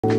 Hello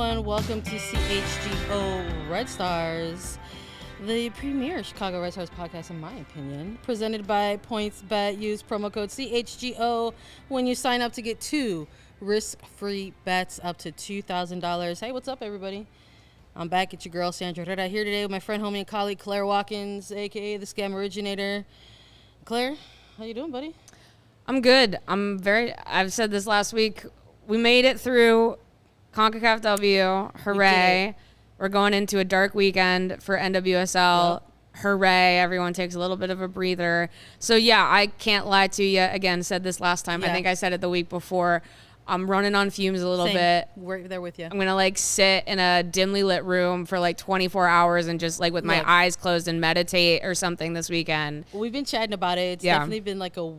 and welcome to CHGO Red Stars, the premier Chicago Red Stars podcast, in my opinion, presented by PointsBet. Use promo code CHGO when you sign up to get 2 risk-free bets up to $2,000. Hey, what's up, everybody? I'm back at your girl, Sandra Herrera, here today with my friend, homie, and colleague, Claire Watkins, a.k.a. the Scam Originator. Claire, how you doing, buddy? I'm good. I've said this last week. We made it through CONCACAF W. Hooray. We're going into a dark weekend for NWSL. Yep. Hooray. Everyone takes a little bit of a breather. So, yeah, I can't lie to you. Again, said this last time. Yeah. I think I said it the week before. I'm running on fumes a little bit. We're there with you. I'm going to, sit in a dimly lit room for, 24 hours and just, with my eyes closed and meditate or something this weekend. We've been chatting about it. It's definitely been, a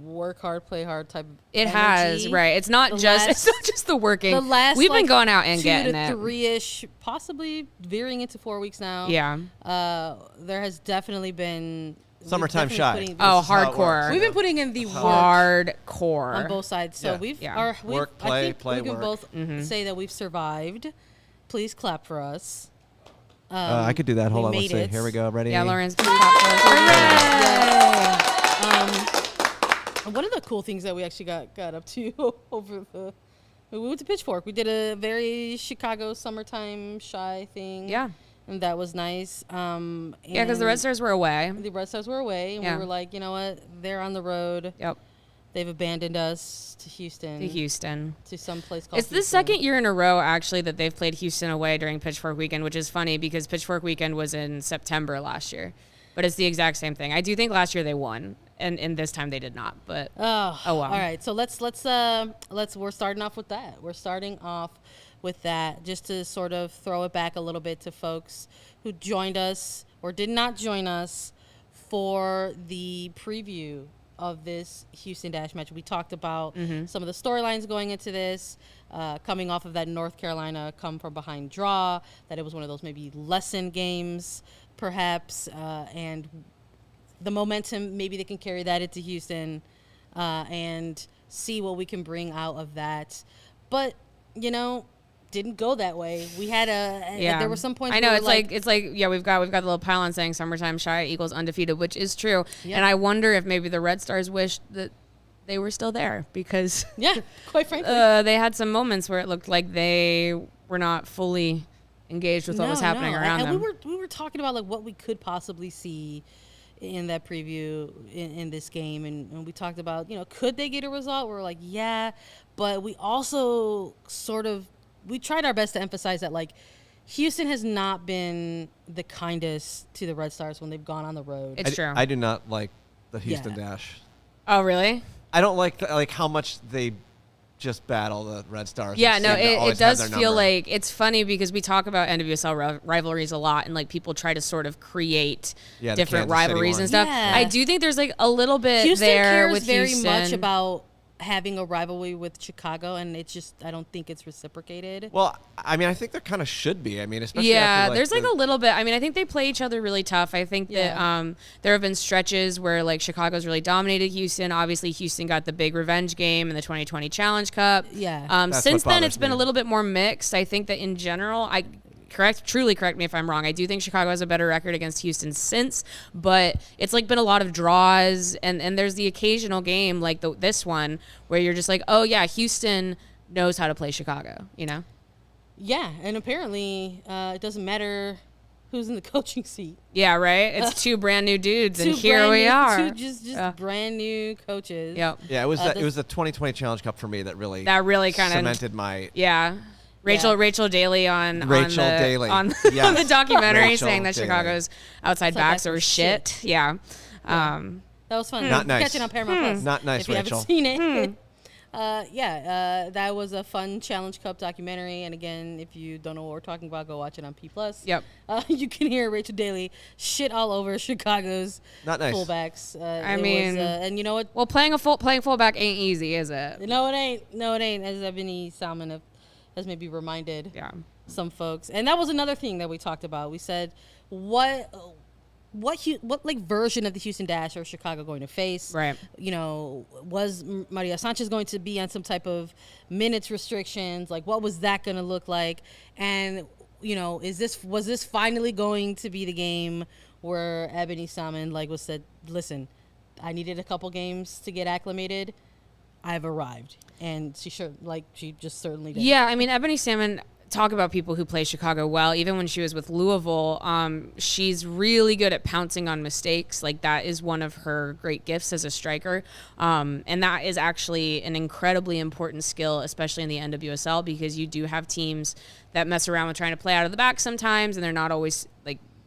work hard, play hard type of It energy. Has, right. It's not just the working. We've been going out and getting it. 2 to 3-ish, possibly veering into 4 weeks now. Yeah. There has definitely been summertime shy. Hardcore. We've been putting in the hardcore on both sides. So work, play, we can work. both say that we've survived. Please clap for us. I could do that. Hold on, let's see. Here we go. Ready? Yeah, Lauren's. One of the cool things that we actually got up to we went to Pitchfork. We did a very Chicago summertime shy thing. Yeah. And that was nice. Because the Red Stars were away. The Red Stars were away. And we were like, you know what? They're on the road. Yep. They've abandoned us to Houston. To some place called Houston. The second year in a row, actually, that they've played Houston away during Pitchfork Weekend, which is funny because Pitchfork Weekend was in September last year. But it's the exact same thing. I do think last year they won. And this time they did not, but oh well. All right, so let's we're starting off with that. We're starting off with that just to sort of throw it back a little bit to folks who joined us or did not join us for the preview of this Houston Dash match. We talked about some of the storylines going into this, coming off of that North Carolina come from behind draw, that it was one of those maybe lesson games, perhaps, and the momentum, maybe they can carry that into Houston and see what we can bring out of that. But, didn't go that way. We had there were some points. I know we've got the little pylon saying summertime shy equals undefeated, which is true. Yeah. And I wonder if maybe the Red Stars wished that they were still there because quite frankly, they had some moments where it looked like they were not fully engaged with what was happening around them. And we were talking about what we could possibly see in that preview in this game, and we talked about, could they get a result? We're like, yeah, but we also we tried our best to emphasize that Houston has not been the kindest to the Red Stars when they've gone on the road. It's true. I do not like the Houston Dash. Oh, really? I don't like how much they just battle the Red Stars. Yeah, no, it does feel like it's funny because we talk about NWSL rivalries a lot, and people try to sort of create different rivalries and stuff. Yeah. I do think there's a little bit Houston there cares with very Houston. much about having a rivalry with Chicago, and it's just I don't think it's reciprocated. Well, I think there kind of should be. Especially after, there's a little bit. I think they play each other really tough. I think that there have been stretches where Chicago's really dominated Houston. Obviously, Houston got the big revenge game in the 2020 Challenge Cup. Yeah. Since then, it's been a little bit more mixed. I think that in general, truly correct me if I'm wrong. I do think Chicago has a better record against Houston since, but it's been a lot of draws, and there's the occasional game this one where you're just oh yeah, Houston knows how to play Chicago, Yeah, and apparently it doesn't matter who's in the coaching seat. Yeah, right? It's 2 brand new dudes, and here we are. 2 just brand new coaches. Yep. Yeah, it was it was the 2020 Challenge Cup for me that really kind of cemented my Rachel Daly on the documentary saying that Chicago's outside backs are shit. Yeah. That That was fun. Not nice. Catching on Paramount Plus. Not nice, if you Rachel. haven't seen it. That was a fun Challenge Cup documentary. And again, if you don't know what we're talking about, go watch it on P+. Yep. You can hear Rachel Daly shit all over Chicago's Not nice. fullbacks. I mean, and you know what? Well, playing fullback ain't easy, is it? No, it ain't. No, it ain't. As Ebony Salmon has maybe reminded some folks. And that was another thing that we talked about. We said, what like version of the Houston Dash are Chicago going to face? Right. You know, was Maria Sanchez going to be on some type of minutes restrictions? Like, what was that going to look like? And, you know, was this finally going to be the game where Ebony Salmon was said, listen, I needed a couple games to get acclimated. I've arrived. And she just certainly did. Yeah, I mean, Ebony Salmon, talk about people who play Chicago well. Even when she was with Louisville, she's really good at pouncing on mistakes. Like, that is one of her great gifts as a striker. And that is actually an incredibly important skill, especially in the NWSL, because you do have teams that mess around with trying to play out of the back sometimes, and they're not always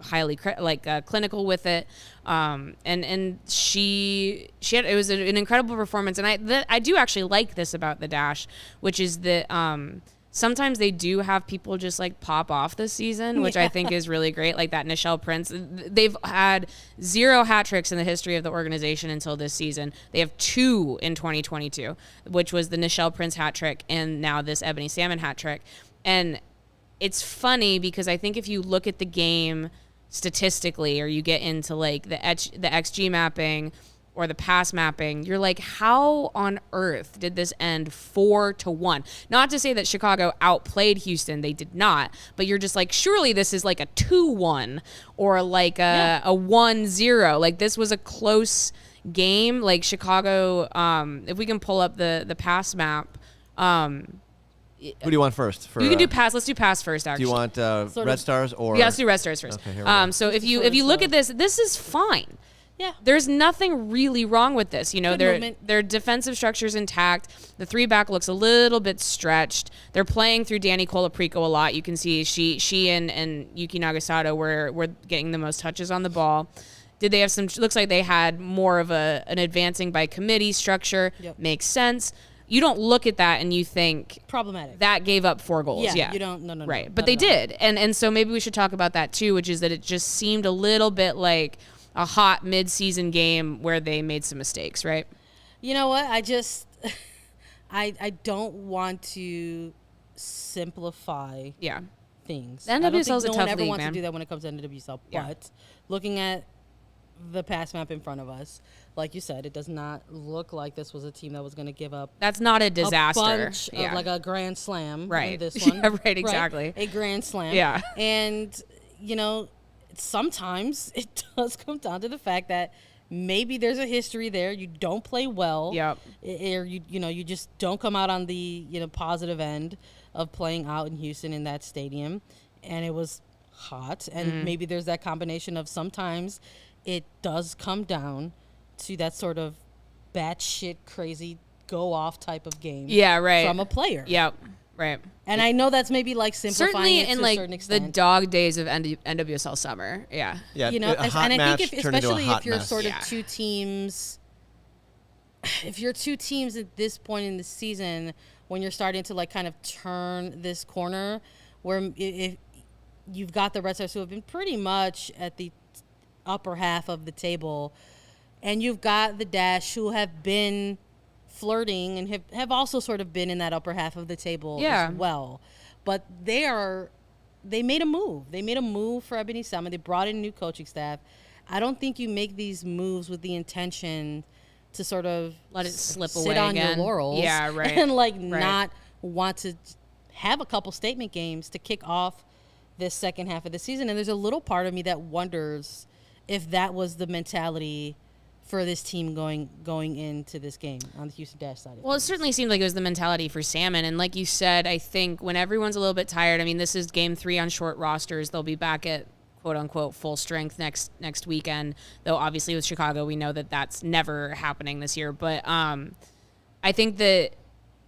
highly clinical with it. And she had, it was an incredible performance. And I do actually like this about the Dash, which is that, sometimes they do have people just pop off this season, which I think is really great. Like that Nichelle Prince. They've had 0 hat tricks in the history of the organization until this season. They have 2 in 2022, which was the Nichelle Prince hat trick and now this Ebony Salmon hat trick. And it's funny because I think if you look at the game statistically, or you get into the XG mapping or the pass mapping, you're like, how on earth did this end 4-1? Not to say that Chicago outplayed Houston, they did not, but you're just like, surely this is like a 2-1 or a 1-0. This was a close game. Chicago, if we can pull up the pass map. Who do you want first? You can do pass. Let's do pass first, actually. Do you want Red Stars or? Yeah, let's do Red Stars first. Okay, here we go. So if you look at this is fine. Yeah. There's nothing really wrong with this. You know, their defensive structure's intact. The 3-back looks a little bit stretched. They're playing through Danny Colaprico a lot. You can see she and Yuki Nagasato were getting the most touches on the ball. Did they have some? Looks like they had more of an advancing by committee structure. Yep. Makes sense. You don't look at that and you think problematic. That gave up 4 goals. Yeah. You don't. No. Right. But they did. And so maybe we should talk about that too, which is that it just seemed a little bit like a hot mid-season game where they made some mistakes, right? You know what? I just I don't want to simplify things. The NWSL is a tough league, man. No one ever wants to do that when it comes to NWSL. Yeah. But looking at the pass map in front of us, like you said, it does not look like this was a team that was going to give up. That's not a disaster. A bunch of a grand slam. Right. In this one. Yeah, right, exactly. Right? A grand slam. Yeah. And, you know, sometimes it does come down to the fact that maybe there's a history there. You don't play well. Yep. Or you just don't come out on the positive end of playing out in Houston in that stadium, and it was hot. And maybe there's that combination of sometimes it does come down to that sort of batshit crazy go off type of game. Yeah, right. From a player. Yep. Right. And I know that's maybe simplifying certainly it to in a certain extent. the dog days of NWSL summer. Yeah. Yeah. You know, a hot and I think especially if you're mess. sort of two teams, if you're two teams at this point in the season, when you're starting to kind of turn this corner, where if you've got the Red Stars who have been pretty much at the upper half of the table, and you've got the Dash who have been flirting and have also sort of been in that upper half of the table as well. But they made a move. They made a move for Ebony Salmon. They brought in a new coaching staff. I don't think you make these moves with the intention to sort of let it slip sit away on again. your laurels. Yeah, right. And right. not want to have a couple statement games to kick off this second half of the season. And there's a little part of me that wonders if that was the mentality for this team going into this game on the Houston Dash side. Well, it certainly seemed like it was the mentality for Salmon. And like you said, I think when everyone's a little bit tired, I mean, this is game 3 on short rosters. They'll be back at quote unquote full strength next weekend. Though obviously with Chicago, we know that that's never happening this year. But I think that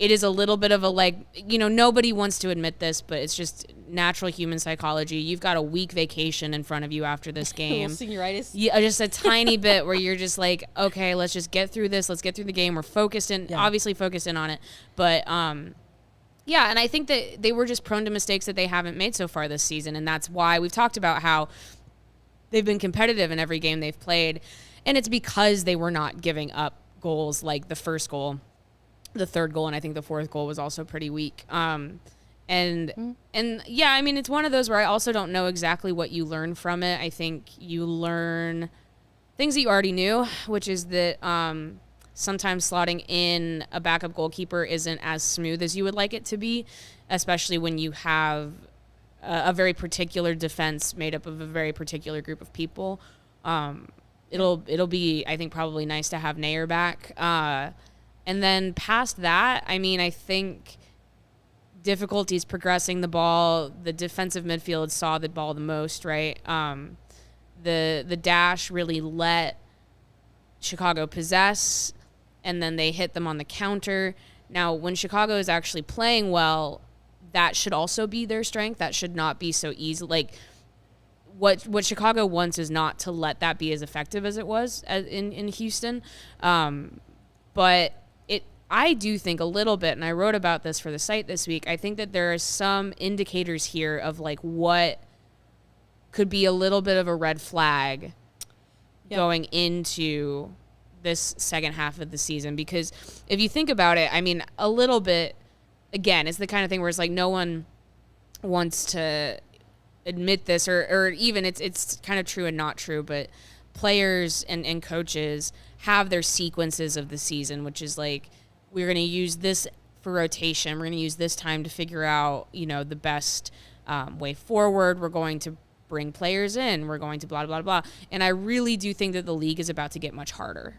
it is a little bit of a like, nobody wants to admit this, but it's just natural human psychology. You've got a week vacation in front of you after this game. Senioritis. Yeah, just a tiny bit where you're just like, okay, let's just get through this. Let's get through the game. We're obviously focused in on it. But, yeah, and I think that they were just prone to mistakes that they haven't made so far this season. And that's why we've talked about how they've been competitive in every game they've played. And it's because they were not giving up goals like the first goal, the third goal, and I think the fourth goal was also pretty weak. And yeah, I mean, it's one of those where I also don't know exactly what you learn from it. I think you learn things that you already knew, which is that sometimes slotting in a backup goalkeeper isn't as smooth as you would like it to be, especially when you have a very particular defense made up of a very particular group of people. It'll be, I think, probably nice to have Nair back. And then past that, I mean, I think difficulties progressing the ball. The defensive midfield saw the ball the most, right? The dash really let Chicago possess, and then they hit them on the counter. Now, when Chicago is actually playing well, that should also be their strength. That should not be so easy. Like, what Chicago wants is not to let that be as effective as it was in Houston. But I do think a little bit, and I wrote about this for the site this week, I think that there are some indicators here of like what could be a little bit of a red flag going into this second half of the season. Because if you think about it, I mean, a little bit, again, it's the kind of thing where it's like no one wants to admit this, or even it's kind of true and not true, but players and coaches have their sequences of the season, which is like, we're going to use this for rotation. We're going to use this time to figure out, the best way forward. We're going to bring players in. We're going to blah, blah, blah. And I really do think that the league is about to get much harder.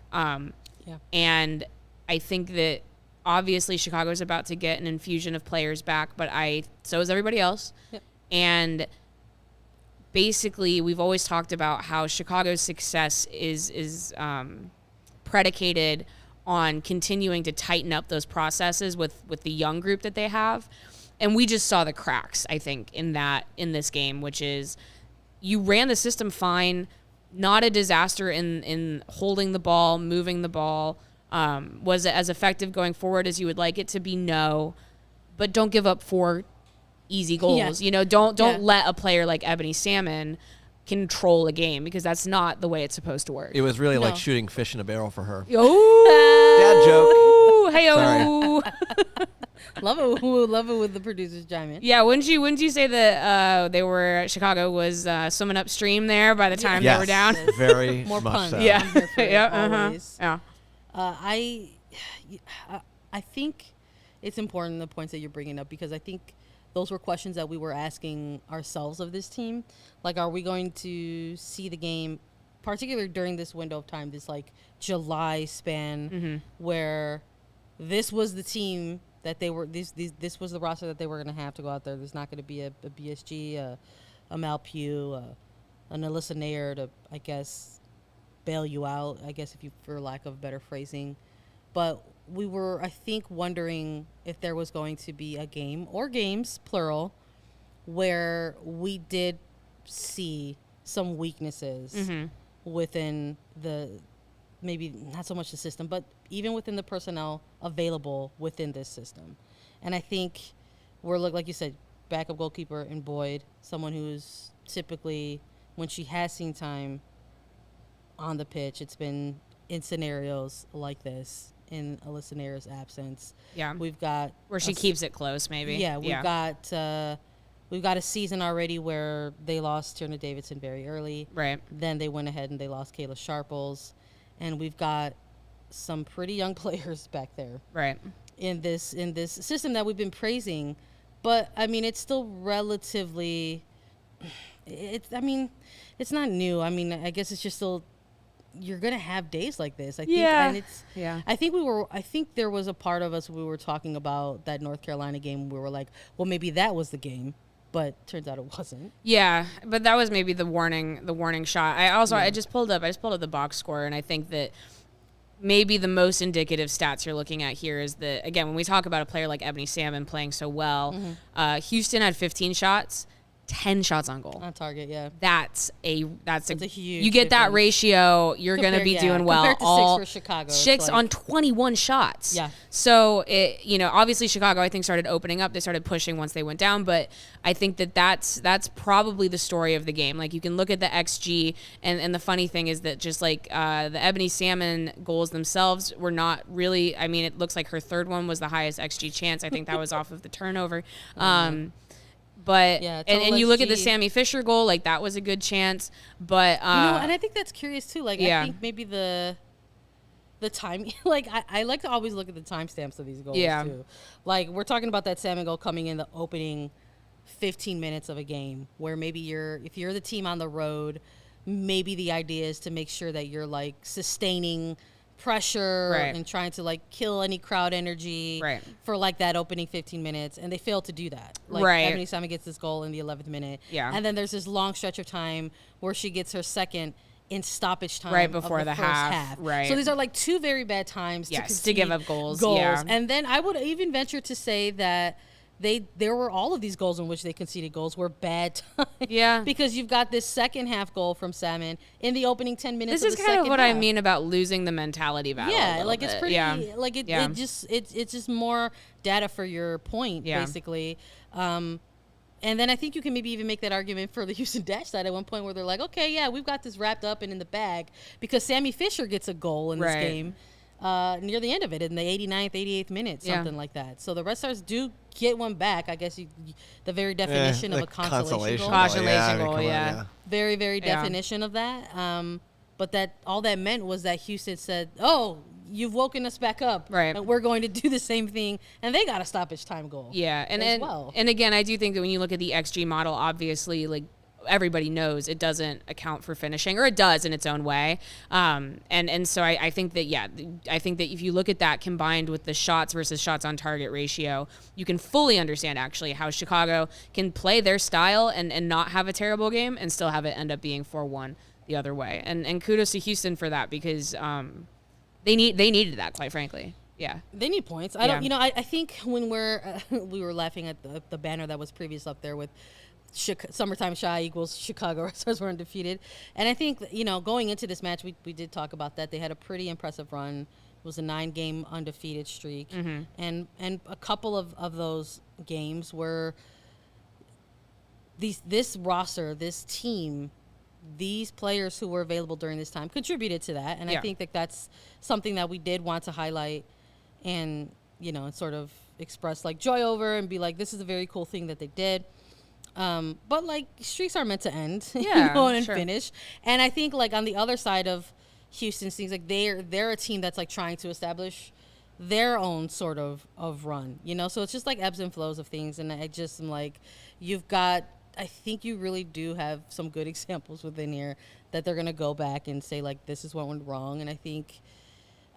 And I think that obviously Chicago is about to get an infusion of players back, but so is everybody else. Yep. And basically, we've always talked about how Chicago's success is predicated on continuing to tighten up those processes with the young group that they have. And we just saw the cracks, I think, in this game, which is you ran the system fine, not a disaster in holding the ball, moving the ball. Was it as effective going forward as you would like it to be? No. But don't give up 4 easy goals. Yeah. Don't let a player like Ebony Salmon control a game, because that's not the way it's supposed to work. It was really like shooting fish in a barrel for her. Oh, dad joke. Hey-o. Love it with the producers chime in. Yeah, wouldn't you say that Chicago was swimming upstream there by the time they were down? Yes, very more much puns. so. Yeah, I'm here for it, always. Yeah. I think it's important, the points that you're bringing up, because I think those were questions that we were asking ourselves of this team. Like, are we going to see the game, particularly during this window of time, this like July span, where this was the team that they were, this was the roster that they were going to have to go out there. There's not going to be a BSG, a Mallory Pugh, an Alyssa Nair to, I guess, bail you out, I guess, if you, for lack of better phrasing. But we were, I think, wondering if there was going to be a game, or games, plural, where we did see some weaknesses within maybe not so much the system, but even within the personnel available within this system. And I think we're, like you said, backup goalkeeper in Boyd, someone who's typically, when she has seen time on the pitch, it's been in scenarios like this, in Alyssa Nair's absence. Yeah. We've got where she keeps it close, maybe. Yeah, we've got a season already where they lost Tierna Davidson very early. Right. Then they went ahead and they lost Kayla Sharples. And we've got some pretty young players back there. Right. In this system that we've been praising. But I mean, it's still relatively it's not new. I mean, I guess it's just still, you're gonna have days like this. I think, and it's. Yeah. I think there was a part of us, we were talking about that North Carolina game. We were like, well, maybe that was the game, but turns out it wasn't. Yeah, but that was maybe the warning shot. I just pulled up the box score, and I think that maybe the most indicative stats you're looking at here is that, again, when we talk about a player like Ebony Salmon playing so well, Houston had 15 shots, 10 shots on goal. On target, yeah. That's a huge you get that difference. ratio, you're going to be doing well. Compared to 6 for Chicago. Six on 21 shots. Yeah. So, obviously Chicago, I think, started opening up. They started pushing once they went down. But I think that's probably the story of the game. Like, you can look at the XG, and the funny thing is that just like the Ebony Salmon goals themselves were not really, I mean, it looks like her third one was the highest XG chance. I think that was off of the turnover. But yeah, and you look at the Sammy Fisher goal, like that was a good chance. But and I think that's curious too. Like I think maybe the time, like I like to always look at the timestamps of these goals too. Like we're talking about that Salmon goal coming in the opening 15 minutes of a game, where maybe if you're the team on the road, maybe the idea is to make sure that you're like sustaining pressure and trying to like kill any crowd energy for like that opening 15 minutes, and they failed to do that. Like Ebony Salmon gets this goal in the 11th minute, and then there's this long stretch of time where she gets her second in stoppage time right before of the the first half. Right. So these are like two very bad times to give up goals. And then I would even venture to say that there were all of these goals in which they conceded goals were bad times. Yeah. Because you've got this second half goal from Salmon in the opening 10 minutes this of the is kind second of what half. I mean about losing the mentality battle. Yeah, like it's pretty like it's it's just more data for your point basically. And then I think you can maybe even make that argument for the Houston Dash side at one point where they're like, okay, yeah, we've got this wrapped up and in the bag because Sammy Fisher gets a goal in this game. Near the end of it in the 89th, 88th minute, something like that. So the Red Stars do get one back. I guess the very definition of a consolation goal. Consolation goal, yeah. Very, very definition of that. But that all that meant was that Houston said, oh, you've woken us back up. Right. And we're going to do the same thing. And they got a stoppage time goal. Yeah. And again, I do think that when you look at the XG model, obviously, like, everybody knows it doesn't account for finishing, or it does in its own way. And so I think that, I think that if you look at that combined with the shots versus shots on target ratio, you can fully understand actually how Chicago can play their style and not have a terrible game and still have it end up being 4-1 the other way. And kudos to Houston for that because they needed that, quite frankly. Yeah. They need points. I think when we were laughing at the banner that was previous up there with Summertime Shy equals Chicago Red Stars were undefeated. And I think, going into this match, we did talk about that. They had a pretty impressive run. It was a 9-game undefeated streak. Mm-hmm. And a couple of those games were this roster, this team, these players who were available during this time contributed to that. And I think that's something that we did want to highlight and, sort of express like joy over and be like, this is a very cool thing that they did. But like streaks are meant to end, and finish. And I think like on the other side of Houston, it seems like they're a team that's like trying to establish their own sort of run, So it's just like ebbs and flows of things. And I just am like, I think you really do have some good examples within here that they're gonna go back and say like this is what went wrong. And I think.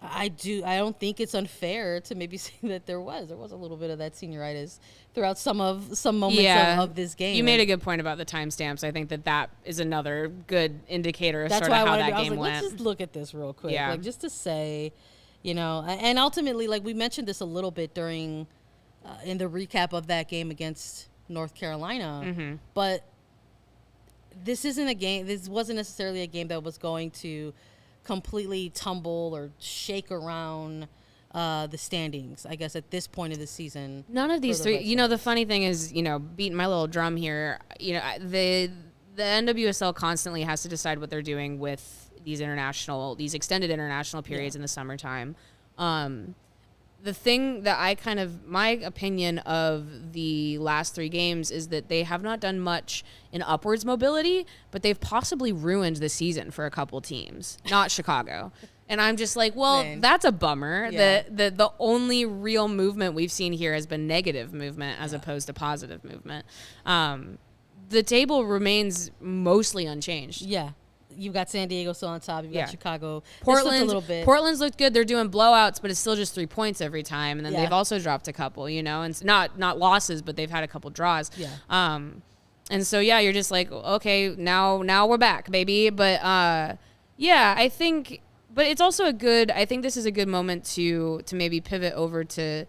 I don't think it's unfair to maybe say that there was a little bit of that senioritis throughout some moments of this game. You made a good point about the timestamps. I think that is another good indicator of sort of how that game went. Let's just look at this real quick, like just to say, and ultimately, like we mentioned this a little bit during in the recap of that game against North Carolina, but this isn't a game. This wasn't necessarily a game that was going to completely tumble or shake around the standings, I guess, at this point of the season. None of these three, the funny thing is, beating my little drum here, the NWSL constantly has to decide what they're doing with these extended international periods in the summertime. The thing that my opinion of the last 3 games is that they have not done much in upwards mobility, but they've possibly ruined the season for a couple teams, not Chicago. And I'm just like, well, that's a bummer. Yeah. The only real movement we've seen here has been negative movement as opposed to positive movement. The table remains mostly unchanged. Yeah. You've got San Diego still on top. You've got Chicago. Portland's looked good. They're doing blowouts, but it's still just 3 points every time. And then they've also dropped a couple, and it's not losses, but they've had a couple draws. Yeah. And so you're just like, okay, now we're back, baby. But I think but it's also I think this is a good moment to maybe pivot over to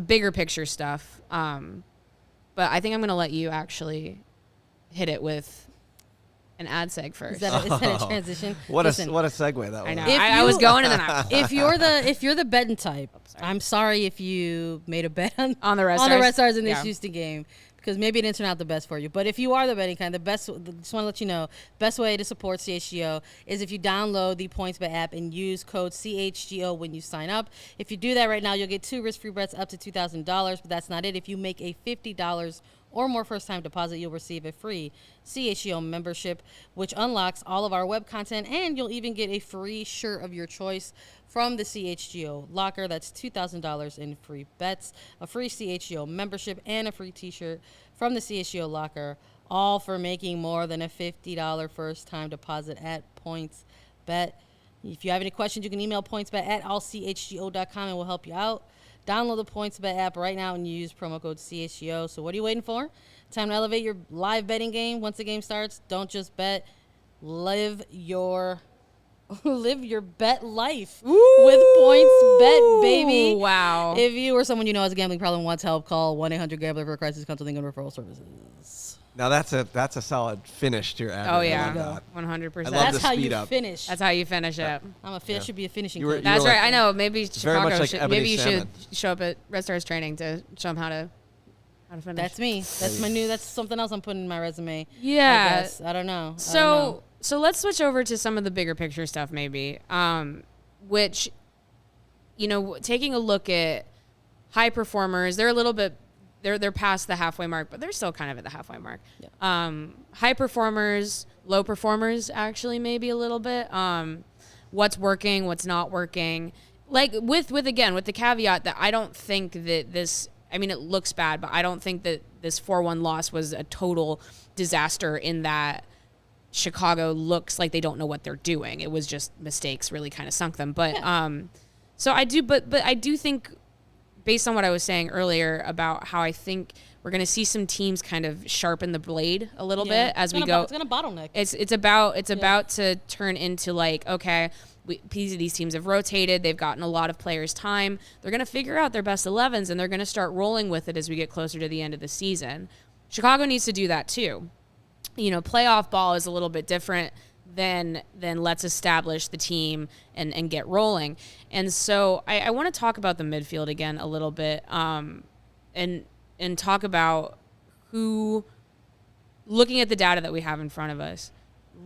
bigger picture stuff. But I think I'm going to let you actually hit it with an ad seg first. Is that a transition? What Listen, a segue that was. I know. I was going and then I if you're the betting type, I'm sorry if you made a bet on the Red Stars in this Houston game, because maybe it didn't turn out the best for you. But if you are the betting kind, just want to let you know, best way to support CHGO is if you download the PointsBet app and use code CHGO when you sign up. If you do that right now, you'll get 2 risk-free bets up to $2,000, but that's not it. If you make a $50 or more first-time deposit, you'll receive a free CHGO membership, which unlocks all of our web content, and you'll even get a free shirt of your choice from the CHGO locker. That's $2,000 in free bets, a free CHGO membership, and a free t-shirt from the CHGO locker, all for making more than a $50 first-time deposit at PointsBet. If you have any questions, you can email pointsbet@allchgo.com and we'll help you out. Download the PointsBet app right now and use promo code CHGO. So what are you waiting for? Time to elevate your live betting game. Once the game starts, don't just bet. Live your bet life with PointsBet, baby. Wow. If you or someone you know has a gambling problem, wants help, call 1-800-GAMBLER for a crisis counseling and referral services. Now that's a solid finish to your ad. Oh read. yeah, I love that. 100%. That's That's how speed you up. finish. That's how you finish it. Should be a finishing You were- coach. you That's were right. like- I know. Maybe very much Chicago. like Ebony Maybe you Salmon. should show up at Red Stars training to show them how to finish. That's me. That's something else I'm putting in my resume. Yeah. I guess. I don't know. So let's switch over to some of the bigger picture stuff, maybe. Which, taking a look at high performers, they're a little bit. They're past the halfway mark, but they're still kind of at the halfway mark. Yeah. High performers, low performers, actually, maybe a little bit. What's working, what's not working. Like with the caveat that I don't think that this. I mean, it looks bad, but I don't think that this 4-1 loss was a total disaster in that Chicago looks like they don't know what they're doing. It was just mistakes really kind of sunk them. But so I do, but I do think, based on what I was saying earlier about how I think we're going to see some teams kind of sharpen the blade a little bit as we go. It's going to bottleneck. It's about to turn into like, okay, these teams have rotated. They've gotten a lot of players time. They're going to figure out their best 11s, and they're going to start rolling with it as we get closer to the end of the season. Chicago needs to do that too. Playoff ball is a little bit different than let's establish the team and get rolling. And so I want to talk about the midfield again a little bit, and talk about who, looking at the data that we have in front of us,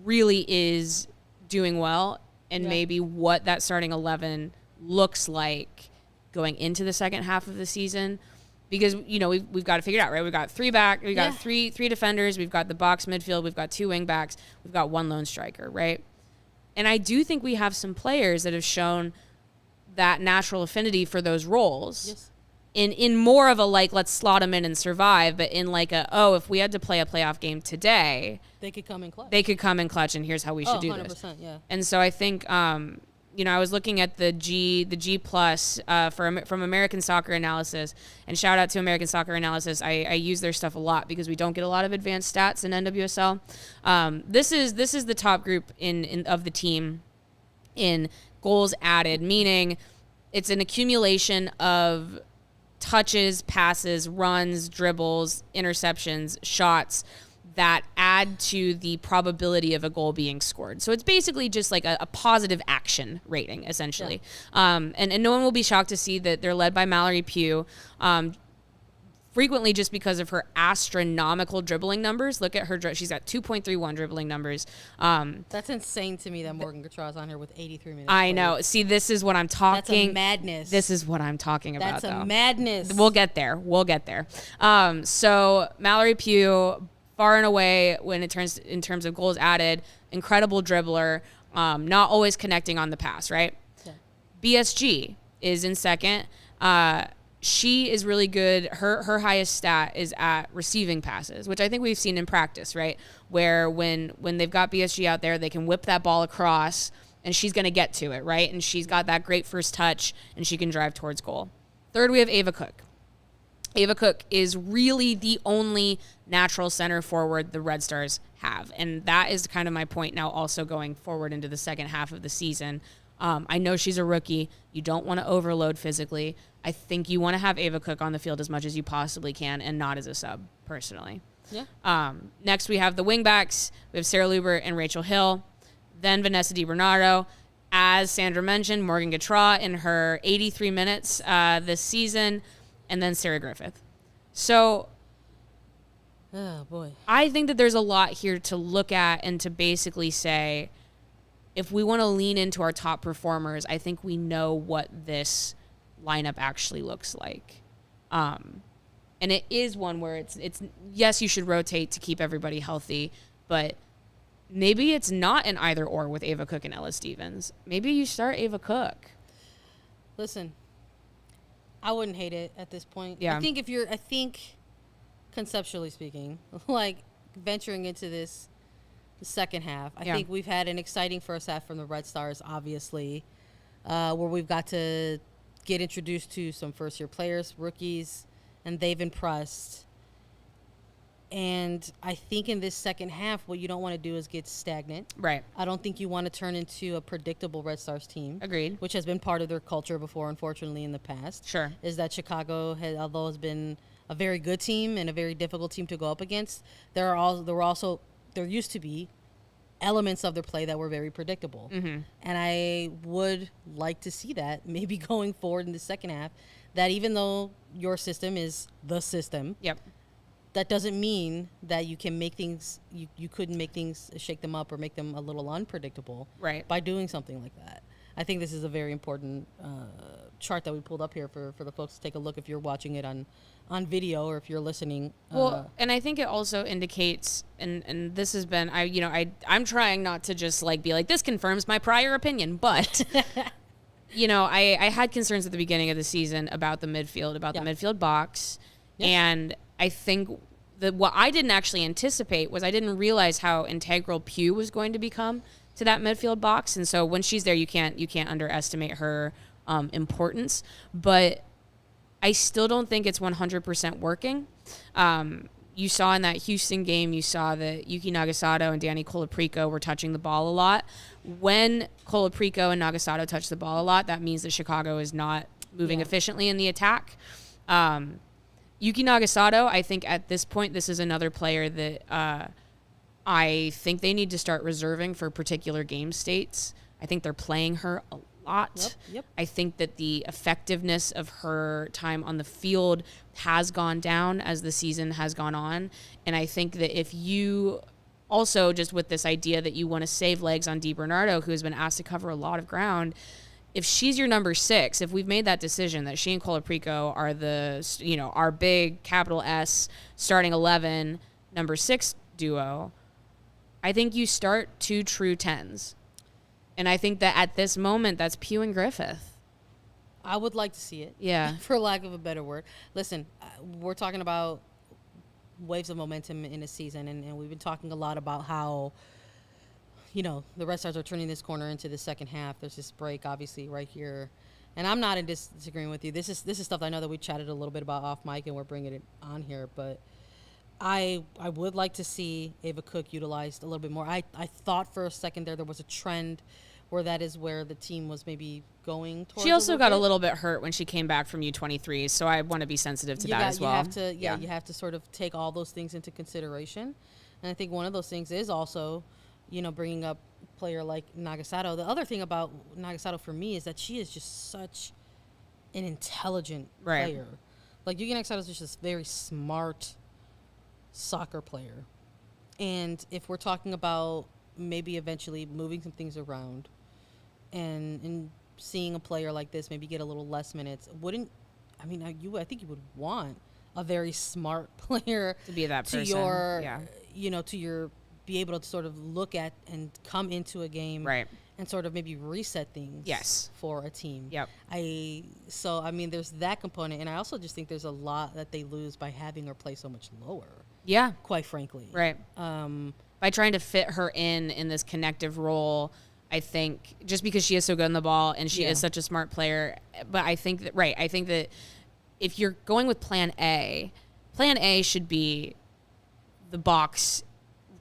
really is doing well, and maybe what that starting 11 looks like going into the second half of the season. Because, we've got to figure it out, right? We've got three defenders. We've got the box midfield. We've got 2 wing backs. We've got 1 lone striker, right? And I do think we have some players that have shown that natural affinity for those roles. Yes. In more of a, like, let's slot them in and survive, but in like if we had to play a playoff game today, they could come in clutch. And here's how we should do 100%, this. Yeah. And so I think, I was looking at the G plus from American Soccer Analysis, and shout out to American Soccer Analysis. I use their stuff a lot because we don't get a lot of advanced stats in NWSL. This is the top group of the team in goals added, meaning it's an accumulation of touches, passes, runs, dribbles, interceptions, shots that add to the probability of a goal being scored. So it's basically just like a positive action rating, essentially. Yeah. And no one will be shocked to see that they're led by Mallory Pugh, frequently just because of her astronomical dribbling numbers. Look at her. She's got 2.31 dribbling numbers. That's insane to me that Morgan Gautrat's on here with 83 minutes. I know. See, this is what I'm talking. That's a madness. This is what I'm talking about, That's though. a madness. We'll get there. So Mallory Pugh, far and away in terms of goals added, incredible dribbler, not always connecting on the pass, right? Yeah. BSG is in second. She is really good. Her highest stat is at receiving passes, which I think we've seen in practice, right? Where when they've got BSG out there, they can whip that ball across, and she's going to get to it, right? And she's got that great first touch, and she can drive towards goal. Third, we have Ava Cook. Ava Cook is really the only natural center forward the Red Stars have. And that is kind of my point now also going forward into the second half of the season. I know she's a rookie. You don't want to overload physically. I think you want to have Ava Cook on the field as much as you possibly can and not as a sub, personally. Yeah. Next, we have the wingbacks. We have Sarah Luber and Rachel Hill. Then Vanessa DiBernardo. As Sandra mentioned, Morgan Gautrat in her 83 minutes this season. And then Sarah Griffith. So Oh, boy. I think that there's a lot here to look at and to basically say, if we want to lean into our top performers, I think we know what this lineup actually looks like. And it is one where it's yes, you should rotate to keep everybody healthy, but maybe it's not an either or with Ava Cook and Ella Stevens. Maybe you start Ava Cook. Listen, I wouldn't hate it at this point. Yeah. I think conceptually speaking, like venturing into this second half, I think we've had an exciting first half from the Red Stars, obviously, where we've got to get introduced to some first-year players, rookies, and they've impressed. And I think in this second half, what you don't want to do is get stagnant. Right. I don't think you want to turn into a predictable Red Stars team. Agreed. Which has been part of their culture before, unfortunately, in the past. Sure. Is that Chicago, although has been a very good team and a very difficult team to go up against, there used to be elements of their play that were very predictable. Mm-hmm. And I would like to see that maybe going forward in the second half, that even though your system is the system, Yep. that doesn't mean that you can make things, you couldn't make things, shake them up or make them a little unpredictable Right. by doing something like that. I think this is a very important chart that we pulled up here for the folks to take a look if you're watching it on video or if you're listening. Well, and I think it also indicates, and this has been, I'm trying not to just like be like, this confirms my prior opinion, but I had concerns at the beginning of the season about the midfield, the midfield box. Yes. And I think that what I didn't actually anticipate was I didn't realize how integral Pugh was going to become to that midfield box. And so when she's there, you can't underestimate her importance, but I still don't think it's 100% working. You saw in that Houston game, you saw that Yuki Nagasato and Danny Colaprico were touching the ball a lot. When Colaprico and Nagasato touch the ball a lot, that means that Chicago is not moving efficiently in the attack. Yuki Nagasato, I think at this point, this is another player that I think they need to start reserving for particular game states. I think they're playing her a lot. Yep. I think that the effectiveness of her time on the field has gone down as the season has gone on. And I think that if you also, just with this idea that you want to save legs on DiBernardo, who has been asked to cover a lot of ground, if she's your number 6, if we've made that decision that she and Colaprico are our big capital S starting 11, number 6 duo, I think you start 2 true 10s. And I think that at this moment, that's Pugh and Griffith. I would like to see it. Yeah. For lack of a better word. Listen, we're talking about waves of momentum in a season, and we've been talking a lot about how, the Red Stars are turning this corner into the second half. There's this break, obviously, right here. And I'm not disagreeing with you. This is stuff I know that we chatted a little bit about off mic, and we're bringing it on here. But I would like to see Ava Cook utilized a little bit more. I thought for a second there was a trend where that is where the team was maybe going towards. She also got a little bit hurt when she came back from U23, so I want to be sensitive to that as well. You have to sort of take all those things into consideration. And I think one of those things is also, bringing up a player like Nagasato. The other thing about Nagasato for me is that she is just such an intelligent player. Like, Yuki Nagasato is just this very smart soccer player. And if we're talking about maybe eventually moving some things around and seeing a player like this maybe get a little less minutes, I think you would want a very smart player to be that person. Be able to sort of look at and come into a game and sort of maybe reset things for a team. Yep. There's that component, and I also just think there's a lot that they lose by having her play so much lower. Yeah. Quite frankly. Right. By trying to fit her in this connective role, I think just because she is so good on the ball and she is such a smart player, but I think that if you're going with plan A should be the box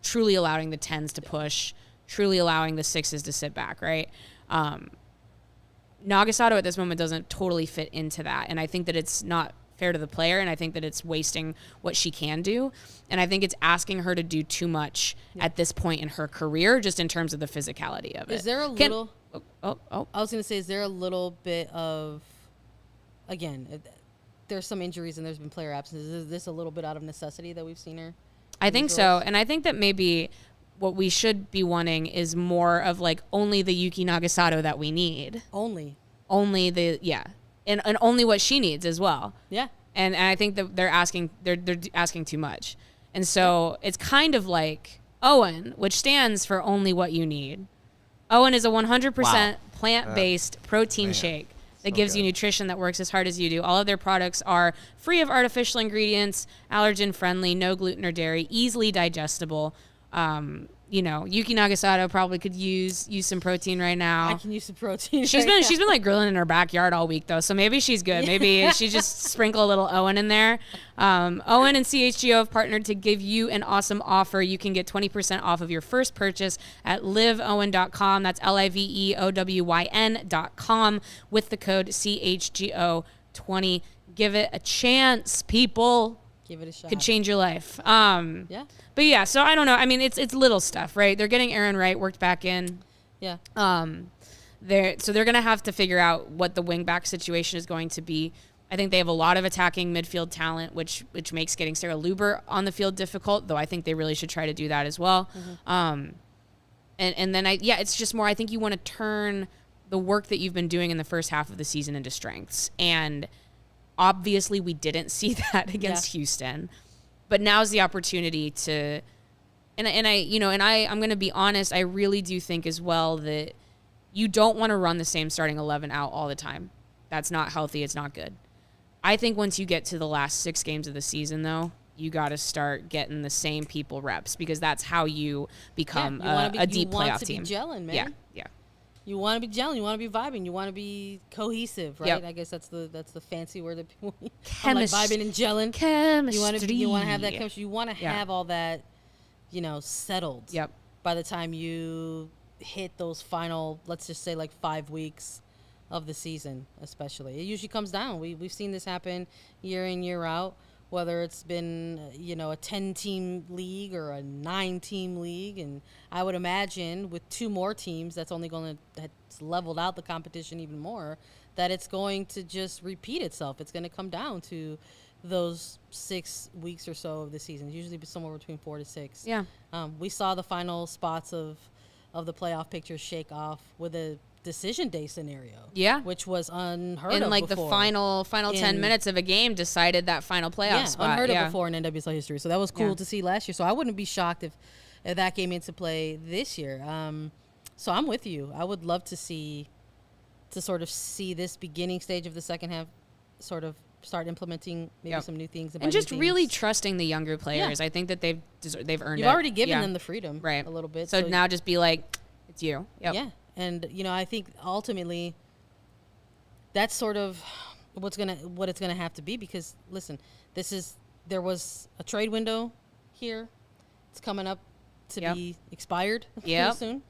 truly allowing the 10s to push, truly allowing the 6s to sit back, right? Nagasato at this moment doesn't totally fit into that. And I think that it's not fair to the player, and I think that it's wasting what she can do. And I think it's asking her to do too much at this point in her career, just in terms of the physicality of it. Is there a little... I was going to say, is there a little bit of... Again, there's some injuries and there's been player absences. Is this a little bit out of necessity that we've seen her? I think so. And I think that maybe what we should be wanting is more of like only the Yuki Nagasato that we need. Only the, yeah. And only what she needs as well. Yeah. And I think that they're asking too much. And so it's kind of like Owen, which stands for only what you need. Owen is a 100% plant-based protein shake that gives you nutrition that works as hard as you do. All of their products are free of artificial ingredients, allergen-friendly, no gluten or dairy, easily digestible. Yuki Nagasato probably could use some protein right now. I can use some protein. She's been like grilling in her backyard all week though, so maybe she's good. Maybe she just sprinkle a little Owen in there. Owen and CHGO have partnered to give you an awesome offer. You can get 20% off of your first purchase at liveowen.com. That's LIVEOWYN.com with the code CHGO20. Give it a chance, people. Give it a shot. Could change your life. But yeah, so I don't know. I mean, it's little stuff, right? They're getting Aaron Wright worked back in. Yeah. They're going to have to figure out what the wingback situation is going to be. I think they have a lot of attacking midfield talent, which makes getting Sarah Luber on the field difficult, though I think they really should try to do that as well. Mm-hmm. And then it's just more, I think you want to turn the work that you've been doing in the first half of the season into strengths. And obviously we didn't see that against Houston, but now's the opportunity to, I'm going to be honest. I really do think as well that you don't want to run the same starting 11 out all the time. That's not healthy. It's not good. I think once you get to the last 6 games of the season though, you got to start getting the same people reps, because that's how you become a deep playoff team. You want to be gelling, man. Yeah. You want to be gelling. You want to be vibing. You want to be cohesive, right? Yep. I guess that's the fancy word that people chemistry, like vibing and gelling. Chemistry. You want to have that chemistry. You want to have all that, settled. Yep. By the time you hit those final, let's just say like 5 weeks of the season, especially, it usually comes down. We've seen this happen year in, year out. Whether it's been, a 10-team league or a 9-team league. And I would imagine with 2 more teams, that's leveled out the competition even more, that it's going to just repeat itself. It's going to come down to those 6 weeks or so of the season. It's usually somewhere between 4 to 6. Yeah. We saw the final spots of the playoff picture shake off with a decision day scenario, which was unheard of like before. The final 10 minutes of a game decided that final playoff spot. Unheard of before in NWSL history. So that was cool to see last year. So I wouldn't be shocked if that came into play this year. So I'm with you. I would love to sort of see this beginning stage of the second half sort of start implementing maybe some new things and just really trusting the younger players. I think that they've earned it. You've already given them the freedom, a little bit. So now just be like, it's you. Yep. Yeah. And, I think ultimately that's sort of what it's going to have to be, because listen, there was a trade window here. It's coming up to be expired pretty soon.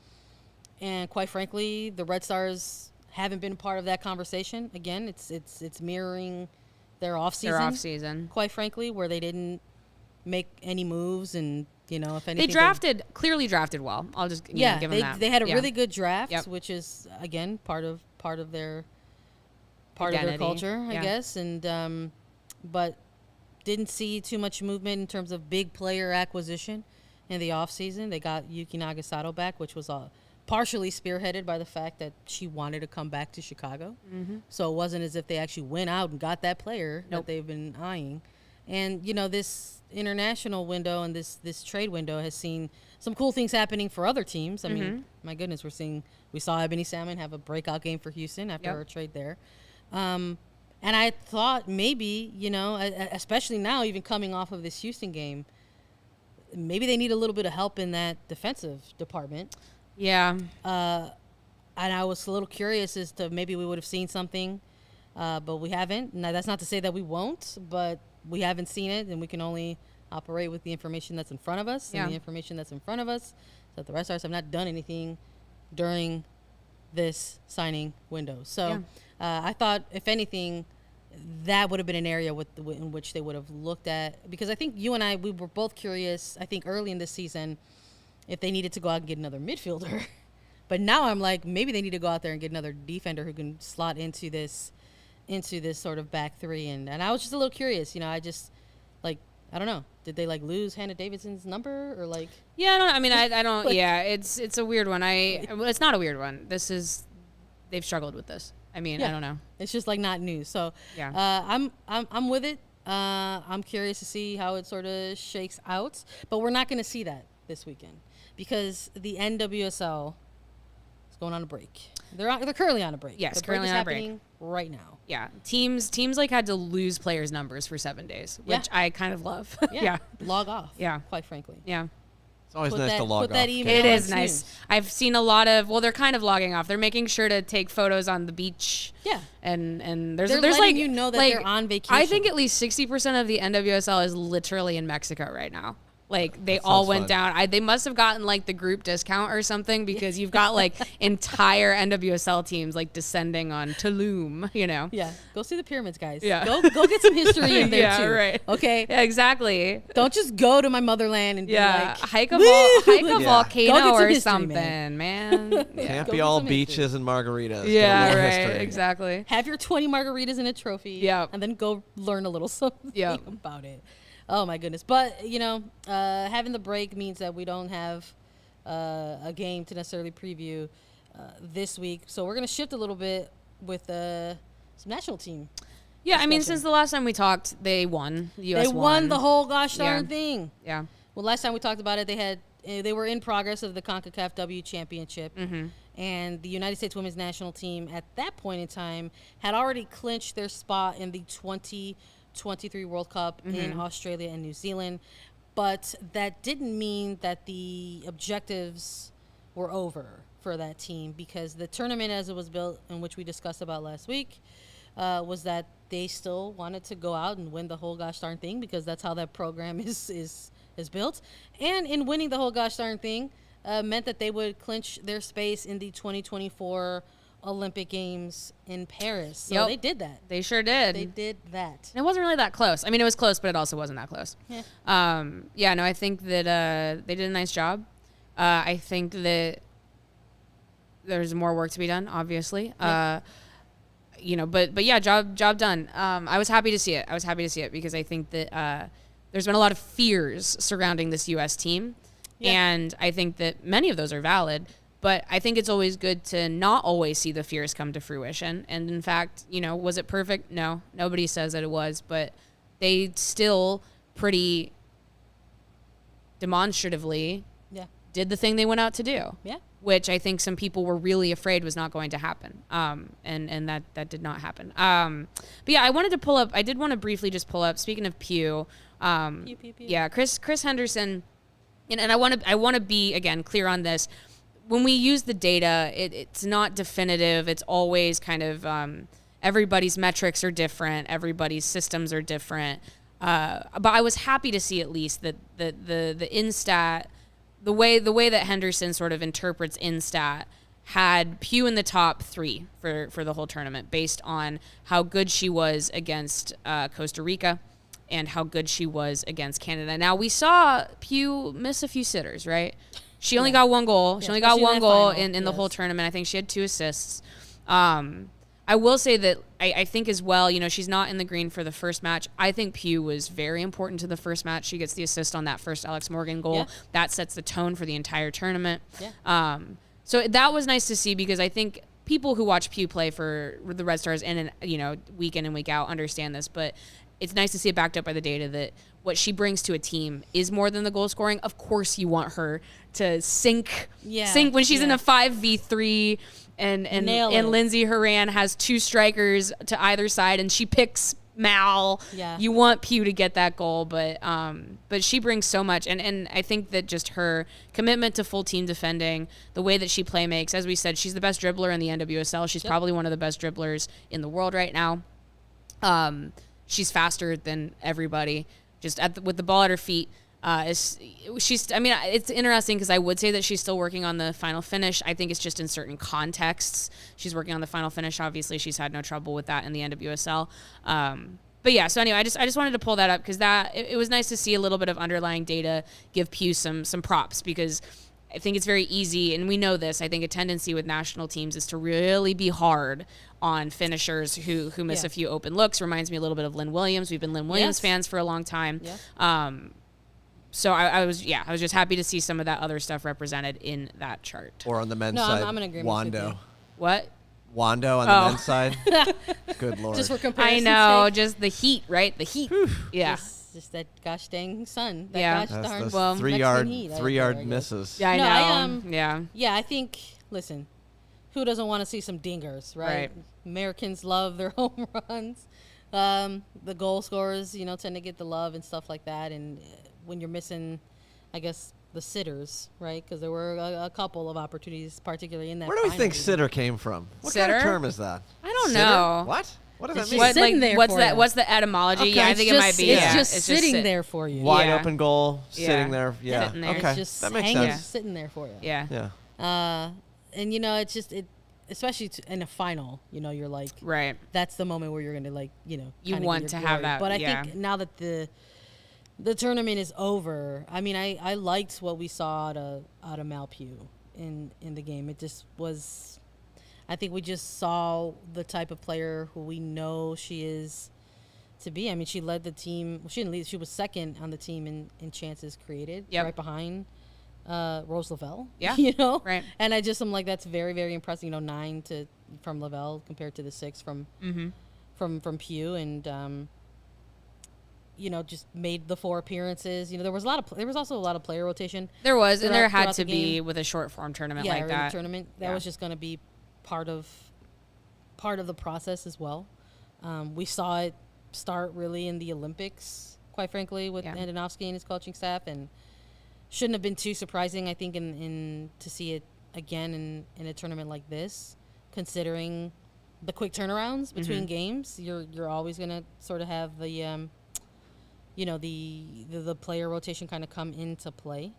And quite frankly, the Red Stars haven't been part of that conversation. Again, it's mirroring their off season. Quite frankly, where they didn't make any moves, and if anything, they clearly drafted well. I'll just give them that. They had a really good draft, which is again part of their culture, I guess. And but didn't see too much movement in terms of big player acquisition in the offseason. They got Yuki Nagasato back, which was partially spearheaded by the fact that she wanted to come back to Chicago. Mm-hmm. So it wasn't as if they actually went out and got that player that they've been eyeing. And this international window and this trade window has seen some cool things happening for other teams. I mean, my goodness, we saw Ebony Salmon have a breakout game for Houston after her trade there. And I thought maybe, especially now, even coming off of this Houston game, maybe they need a little bit of help in that defensive department. Yeah. And I was a little curious as to maybe we would have seen something, but we haven't. Now, that's not to say that we won't, but we haven't seen it, and we can only operate with the information that's in front of us. And the information that's in front of us is that the Red Stars have not done anything during this signing window. So I thought, if anything, that would have been an area in which they would have looked at, because I think you and I, we were both curious, I think early in this season, if they needed to go out and get another midfielder. But now I'm like, maybe they need to go out there and get another defender who can slot into this sort of back three. And I was just a little curious, I just, like, I don't know. Did they, like, lose Hannah Davidson's number, or, like? Yeah, I don't. Like, yeah, it's a weird one. It's not a weird one. They've struggled with this. I don't know. It's just, like, not new. So yeah, I'm with it. I'm curious to see how it sort of shakes out. But we're not going to see that this weekend, because the NWSL is going on a break. They're currently on a break. Yes, the currently break is on a break happening right now. Yeah, teams like had to lose players' numbers for 7 days, which I kind of love. Yeah. Log off. Yeah, quite frankly. Yeah. It's always nice to log off. It is nice. I've seen a lot of, they're kind of logging off. They're making sure to take photos on the beach. Yeah. And there's letting like, you know that they're on vacation. I think at least 60% of the NWSL is literally in Mexico right now. Like, they all went down. They must have gotten, like, the group discount or something, because you've got, like, entire NWSL teams, like, descending on Tulum, Yeah. Go see the pyramids, guys. Yeah. Go get some history in there, too. Yeah, right. Okay? Yeah, exactly. Don't just go to my motherland and be like, hike a volcano Go get some or history, something, man. Can't be all beaches and margaritas. Yeah, right. History. Exactly. Have your 20 margaritas and a trophy. Yeah. And then go learn a little something about it. Oh, my goodness. But, having the break means that we don't have a game to necessarily preview this week. So we're going to shift a little bit with some national team. Yeah, since the last time we talked, they won. The U.S. They won the whole gosh darn thing. Yeah. Well, last time we talked about it, they were in progress of the CONCACAF W Championship. Mm-hmm. And the United States women's national team at that point in time had already clinched their spot in the 2023 World Cup in Australia and New Zealand. But that didn't mean that the objectives were over for that team, because the tournament as it was built, in which we discussed about last week, was that they still wanted to go out and win the whole gosh darn thing, because that's how that program is built. And in winning the whole gosh darn thing meant that they would clinch their space in the 2024 Olympic Games in Paris. So they did that. They sure did. They did that. It wasn't really that close. It was close, but it also wasn't that close. Yeah. I think that they did a nice job. I think that there's more work to be done, obviously. Yeah. But yeah, job done. I was happy to see it. Because I think that there's been a lot of fears surrounding this U.S. team. Yeah. And I think that many of those are valid. But I think it's always good to not always see the fears come to fruition. And in fact, was it perfect? No, nobody says that it was, but they still pretty demonstratively did the thing they went out to do. Yeah. Which I think some people were really afraid was not going to happen. And that did not happen. But yeah, I did want to briefly just pull up, speaking of Pugh, Pew. Yeah, Chris Henderson, and I want to be, again, clear on this. When we use the data, it's not definitive. It's always kind of everybody's metrics are different. Everybody's systems are different. But I was happy to see at least that the Instat, the way that Henderson sort of interprets Instat, had Pugh in the top 3 for the whole tournament, based on how good she was against Costa Rica and how good she was against Canada. Now, we saw Pugh miss a few sitters, right? She only got one goal. She only got one goal in the whole tournament. I think she had 2 assists. I will say that I think as well, she's not in the green for the first match. I think Pugh was very important to the first match. She gets the assist on that first Alex Morgan goal. Yeah. That sets the tone for the entire tournament. Yeah. So that was nice to see, because I think people who watch Pugh play for the Red Stars week in and week out understand this, but it's nice to see it backed up by the data that what she brings to a team is more than the goal scoring. Of course, you want her to sink when she's in a 5v3 and Lindsay Horan has 2 strikers to either side and she picks Mal. Yeah. You want Pugh to get that goal, but she brings so much, and I think that just her commitment to full team defending, the way that she play makes, as we said, she's the best dribbler in the NWSL. She's probably one of the best dribblers in the world right now. She's faster than everybody, just with the ball at her feet. It's interesting because I would say that she's still working on the final finish. I think it's just in certain contexts. She's working on the final finish. Obviously, she's had no trouble with that in the NWSL. But yeah, so anyway, I just wanted to pull that up because it was nice to see a little bit of underlying data give Pugh some props, because I think it's very easy, and we know this. I think a tendency with national teams is to really be hard on finishers who miss a few open looks. Reminds me a little bit of Lynn Williams. We've been Lynn Williams fans for a long time. Yeah. So I was just happy to see some of that other stuff represented in that chart. Or on the men's side, I'm in agreement with you. What? Wando on the men's side. Good Lord. Just for comparison. I know, just the heat, right? The heat. Yeah. Just that gosh dang sun. That gosh darn those 3-yard misses. Yeah, I know. Yeah, I think, listen, who doesn't want to see some dingers, right? Americans love their home runs. The goal scorers, tend to get the love and stuff like that. And when you're missing, I guess, the sitters, right? Because there were a couple of opportunities, particularly in that. Where do we think sitter came from? What sitter? kind of term is that? I don't know. What? What does that mean? What's the etymology? Okay. Yeah, I think it might be. It's just sitting there for you. Wide open goal, sitting there. Yeah. Sitting there. Okay. It's just that makes sense. sitting there for you. Yeah. And it's just especially in a final. You're like, right. That's the moment where you're gonna you want to have that. But I think now that the tournament is over, I mean, I liked what we saw out of Mal Pugh in the game. It just was. I think we just saw the type of player who we know she is to be. I mean, she led the team. Well, she didn't lead. She was second on the team in chances created, right behind Rose Lavelle. Yeah, right. And I'm like, that's very, very impressive. 9 from Lavelle compared to the 6 from Pugh, and just made the 4 appearances. There was also a lot of player rotation. There was, and there had to be with a short form tournament like that. Tournament that was just going to be part of the process as well. We saw it start really in the Olympics, quite frankly, with Andonovski and his coaching staff, and shouldn't have been too surprising, I think, in to see it again in a tournament like this, considering the quick turnarounds between games. You're always gonna sort of have the the player rotation kind of come into play.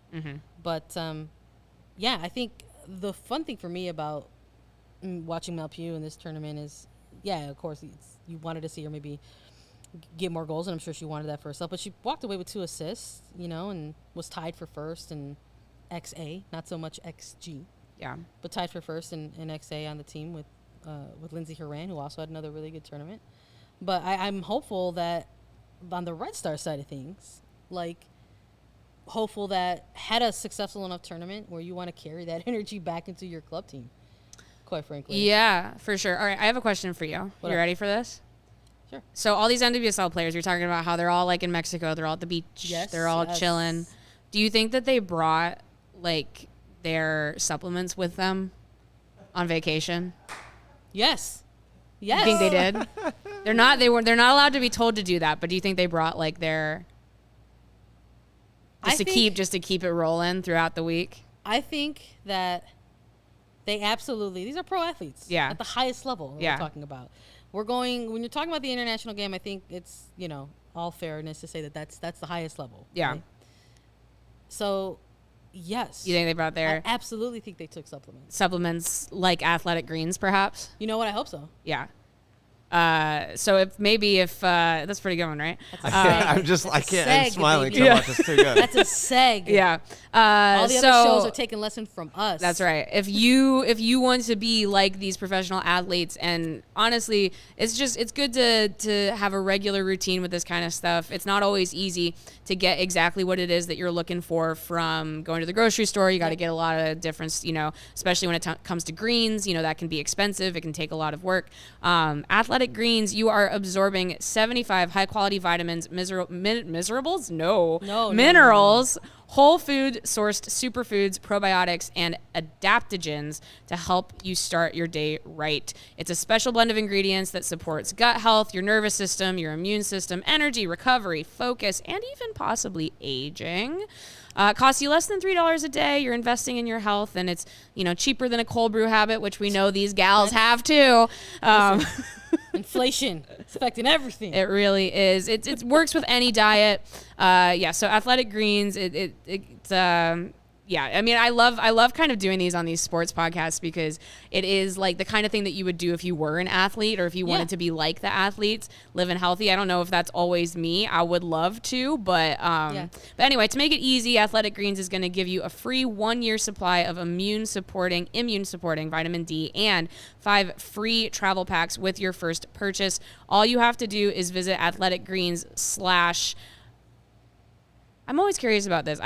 But I think the fun thing for me about watching Mal Pugh in this tournament is, of course, you wanted to see her maybe get more goals, and I'm sure she wanted that for herself. But she walked away with 2 assists, and was tied for first in XA, not so much XG. Yeah, but tied for first in XA on the team with Lindsay Herrera, who also had another really good tournament. But I'm hopeful that on the Red Star side of things, hopeful that had a successful enough tournament where you want to carry that energy back into your club team. Quite frankly. Yeah, for sure. All right, I have a question for you. You ready for this? Sure. So all these NWSL players, you're talking about how they're all in Mexico, they're all at the beach, they're all chilling. Do you think that they brought their supplements with them on vacation? Yes. You think they did? They're not allowed to be told to do that, but do you think they brought their just to keep it rolling throughout the week? I think that they absolutely, these are pro athletes at the highest level we're talking about. When you're talking about the international game, I think it's, all fairness to say that that's the highest level. Yeah. Right? So, yes. You think they brought their... I absolutely think they took supplements. Supplements like athletic greens, perhaps? You know what? I hope so. Yeah. So if that's a pretty good one, right? I'm smiling too much. It's too good. That's a seg. Yeah. All the other shows are taking lesson from us. That's right. If you want to be like these professional athletes, and honestly, it's good to have a regular routine with this kind of stuff. It's not always easy to get exactly what it is that you're looking for from going to the grocery store. You got to get a lot of different, especially when it comes to greens, that can be expensive. It can take a lot of work. Athletic greens, you are absorbing 75 high quality vitamins, minerals, whole food sourced superfoods, probiotics, and adaptogens to help you start your day right. It's a special blend of ingredients that supports gut health, your nervous system, your immune system, energy, recovery, focus, and even possibly aging. Costs you less than $3 a day. You're investing in your health, and it's cheaper than a cold brew habit, which we know these gals have too. Inflation. It's affecting everything. It really is. It works with any diet. Yeah. So Athletic Greens. Yeah, I mean, I love kind of doing these on these sports podcasts because it is like the kind of thing that you would do if you were an athlete or if you wanted to be like the athletes, living healthy. I don't know if that's always me. I would love to, but anyway, to make it easy, Athletic Greens is going to give you a free 1-year supply of immune supporting vitamin D and 5 free travel packs with your first purchase. All you have to do is visit Athletic Greens / I'm always curious about this.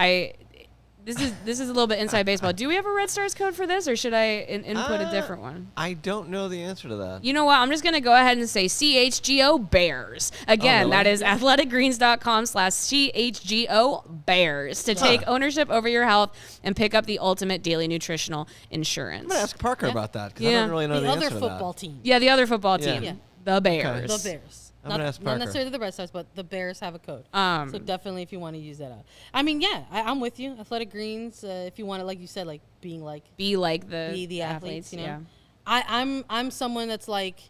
This is a little bit inside baseball. Do we have a Red Stars code for this, or should I input a different one? I don't know the answer to that. You know what? I'm just going to go ahead and say CHGO Bears. Again, that is athleticgreens.com/CHGO Bears to take ownership over your health and pick up the ultimate daily nutritional insurance. I'm going to ask Parker about that because I don't really know the answer to that. The other football team. Yeah, the other football team. Yeah. The Bears. Okay. The Bears. I'm going to ask Parker. Not necessarily the Red Stars, but the Bears have a code. So definitely if you want to use that out. I mean, yeah, I'm with you. Athletic Greens, if you want to, like you said, like being like. Be like the athletes, you know? Yeah. I'm someone that's like,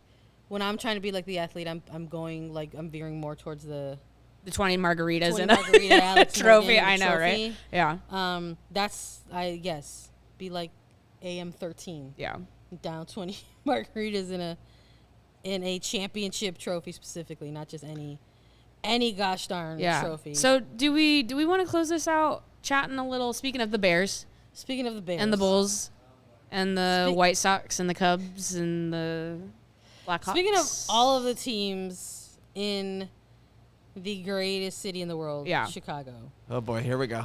when I'm trying to be like the athlete, I'm going like, I'm veering more towards the 20 margaritas and a trophy. I know, right? Yeah. Yes, be like AM13. Yeah. Down 20 margaritas in a championship trophy specifically, not just any gosh darn trophy. So do we want to close this out chatting a little, speaking of the Bears and the Bulls and the White Sox and the Cubs and the Blackhawks? Speaking of all of the teams in the greatest city in the world, Chicago. Oh boy, here we go.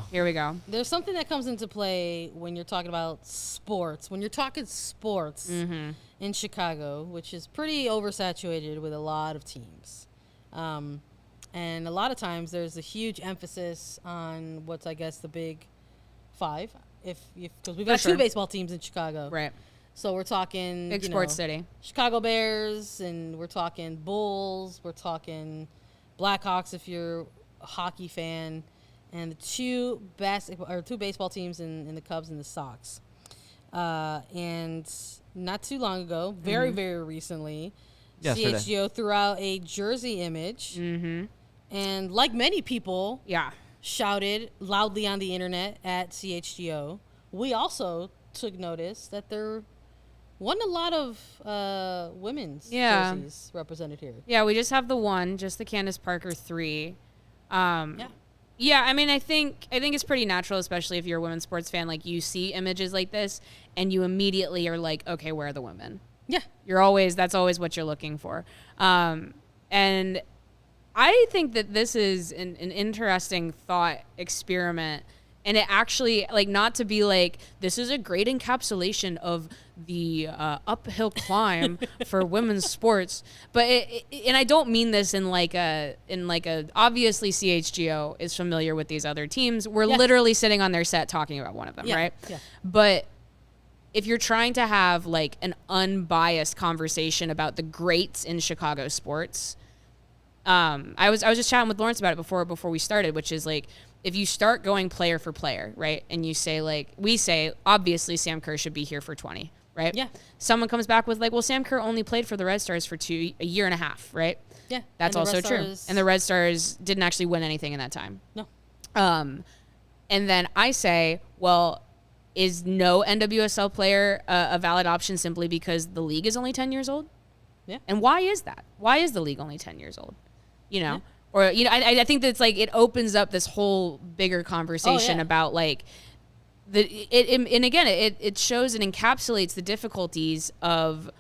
There's something that comes into play when you're talking about sports. When you're talking sports in Chicago, which is pretty oversaturated with a lot of teams. And a lot of times there's a huge emphasis on what's, I guess, the big five. Because we've got two baseball teams in Chicago. Right. So we're talking big sports city. Chicago Bears, and we're talking Bulls, we're talking Blackhawks if you're a hockey fan, and the two baseball teams in the Cubs and the Sox. And not too long ago, very, very recently, CHGO threw out a jersey image. And like many people shouted loudly on the internet at CHGO, we also took notice that there wasn't a lot of women's jerseys represented here. Yeah, we just have the one, just the Candace Parker 3. Yeah, I mean, I think it's pretty natural, especially if you're a women's sports fan. Like, you see images like this, and you immediately are like, okay, where are the women? Yeah. That's always what you're looking for. And I think that this is an interesting thought experiment. And it actually, like, not to be like, this is a great encapsulation of the uphill climb for women's sports, but and I don't mean this in like a obviously CHGO is familiar with these other teams. We're literally sitting on their set talking about one of them, right? Yeah. But if you're trying to have like an unbiased conversation about the greats in Chicago sports, I was just chatting with Lawrence about it before we started, which is like, if you start going player for player, right, and you say, like, we say, obviously Sam Kerr should be here for 20, right? Yeah. Someone comes back with, like, well, Sam Kerr only played for the Red Stars for a year and a half, right? Yeah. That's also true. And the Red Stars didn't actually win anything in that time. No. And then I say, well, is no NWSL player a valid option simply because the league is only 10 years old? Yeah. And why is that? Why is the league only 10 years old? You know? Yeah. Or, you know, I think that's like, it opens up this whole bigger conversation about like it shows and encapsulates the difficulties of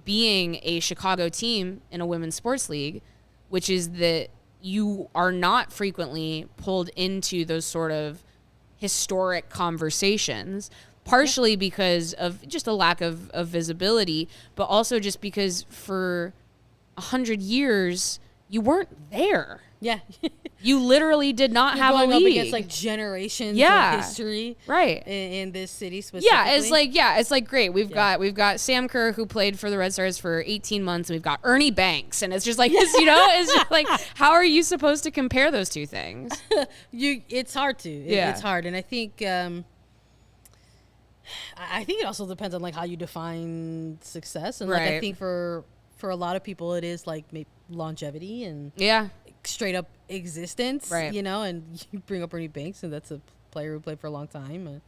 being a Chicago team in a women's sports league, which is that you are not frequently pulled into those sort of historic conversations, partially because of just a lack of visibility, but also just because for 100 years, you weren't there. Yeah. You literally did not have a league. Up against like generations of history. Right. In this city specifically. Yeah, it's like great. We've got Sam Kerr, who played for the Red Stars for 18 months, and we've got Ernie Banks, and it's just like this, you know, it's just like, how are you supposed to compare those two things? It's hard to. It's hard. And I think it also depends on like how you define success. And like I think for for a lot of people, it is like longevity and straight up existence, right? You know, and you bring up Ernie Banks, and that's a player who played for a long time.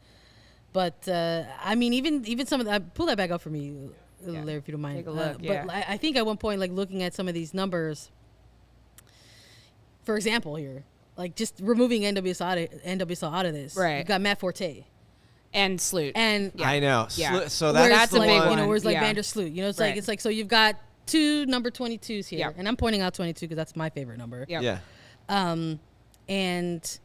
But I mean, even some of that, pull that back up for me, Larry, if you don't mind. Take a look. But I think at one point, like looking at some of these numbers, for example, here, like just removing NWSL out of this, right? You got Matt Forte. And Sloot. And I know. Yeah. So that's the a big one. You know, where's like Vander Sloot. You know, it's like so you've got 2 number 22s here, and I'm pointing out 22 because that's my favorite number. Yeah. And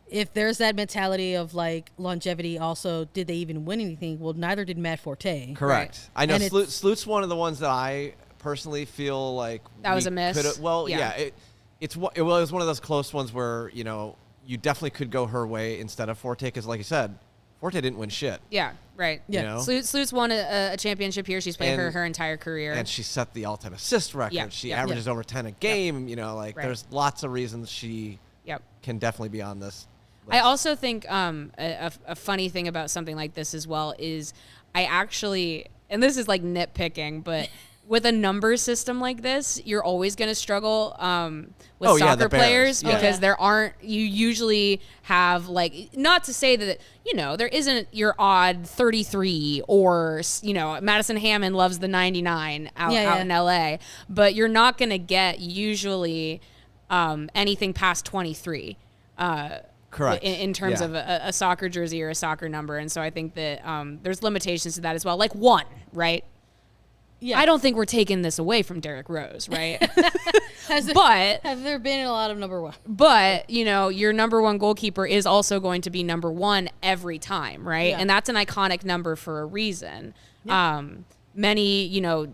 if there's that mentality of like longevity, also, did they even win anything? Well, neither did Matt Forte. Correct. I know Sloot's one of the ones that I personally feel like that was a miss. Well, it was one of those close ones where, you know, you definitely could go her way instead of Forte because, like you said, Forte didn't win shit. Yeah, right. Yeah. You know? Sloot's won a championship here. She's played her entire career. And she set the all-time assist record. Yeah. She averages over 10 a game. You know, like there's lots of reasons she can definitely be on this list. I also think a funny thing about something like this as well is I actually, and this is like nitpicking, but with a number system like this, you're always going to struggle with soccer players because you usually have like, not to say that, you know, there isn't your odd 33 or, you know, Madison Hammond loves the 99 out in LA, but you're not going to get usually anything past 23. Correct. In terms of a soccer jersey or a soccer number. And so I think that there's limitations to that as well. Like 1, right? Yeah. I don't think we're taking this away from Derrick Rose, right? Have there been a lot of number 1? But, you know, your number 1 goalkeeper is also going to be number 1 every time, right? Yeah. And that's an iconic number for a reason. Yeah. Many, you know,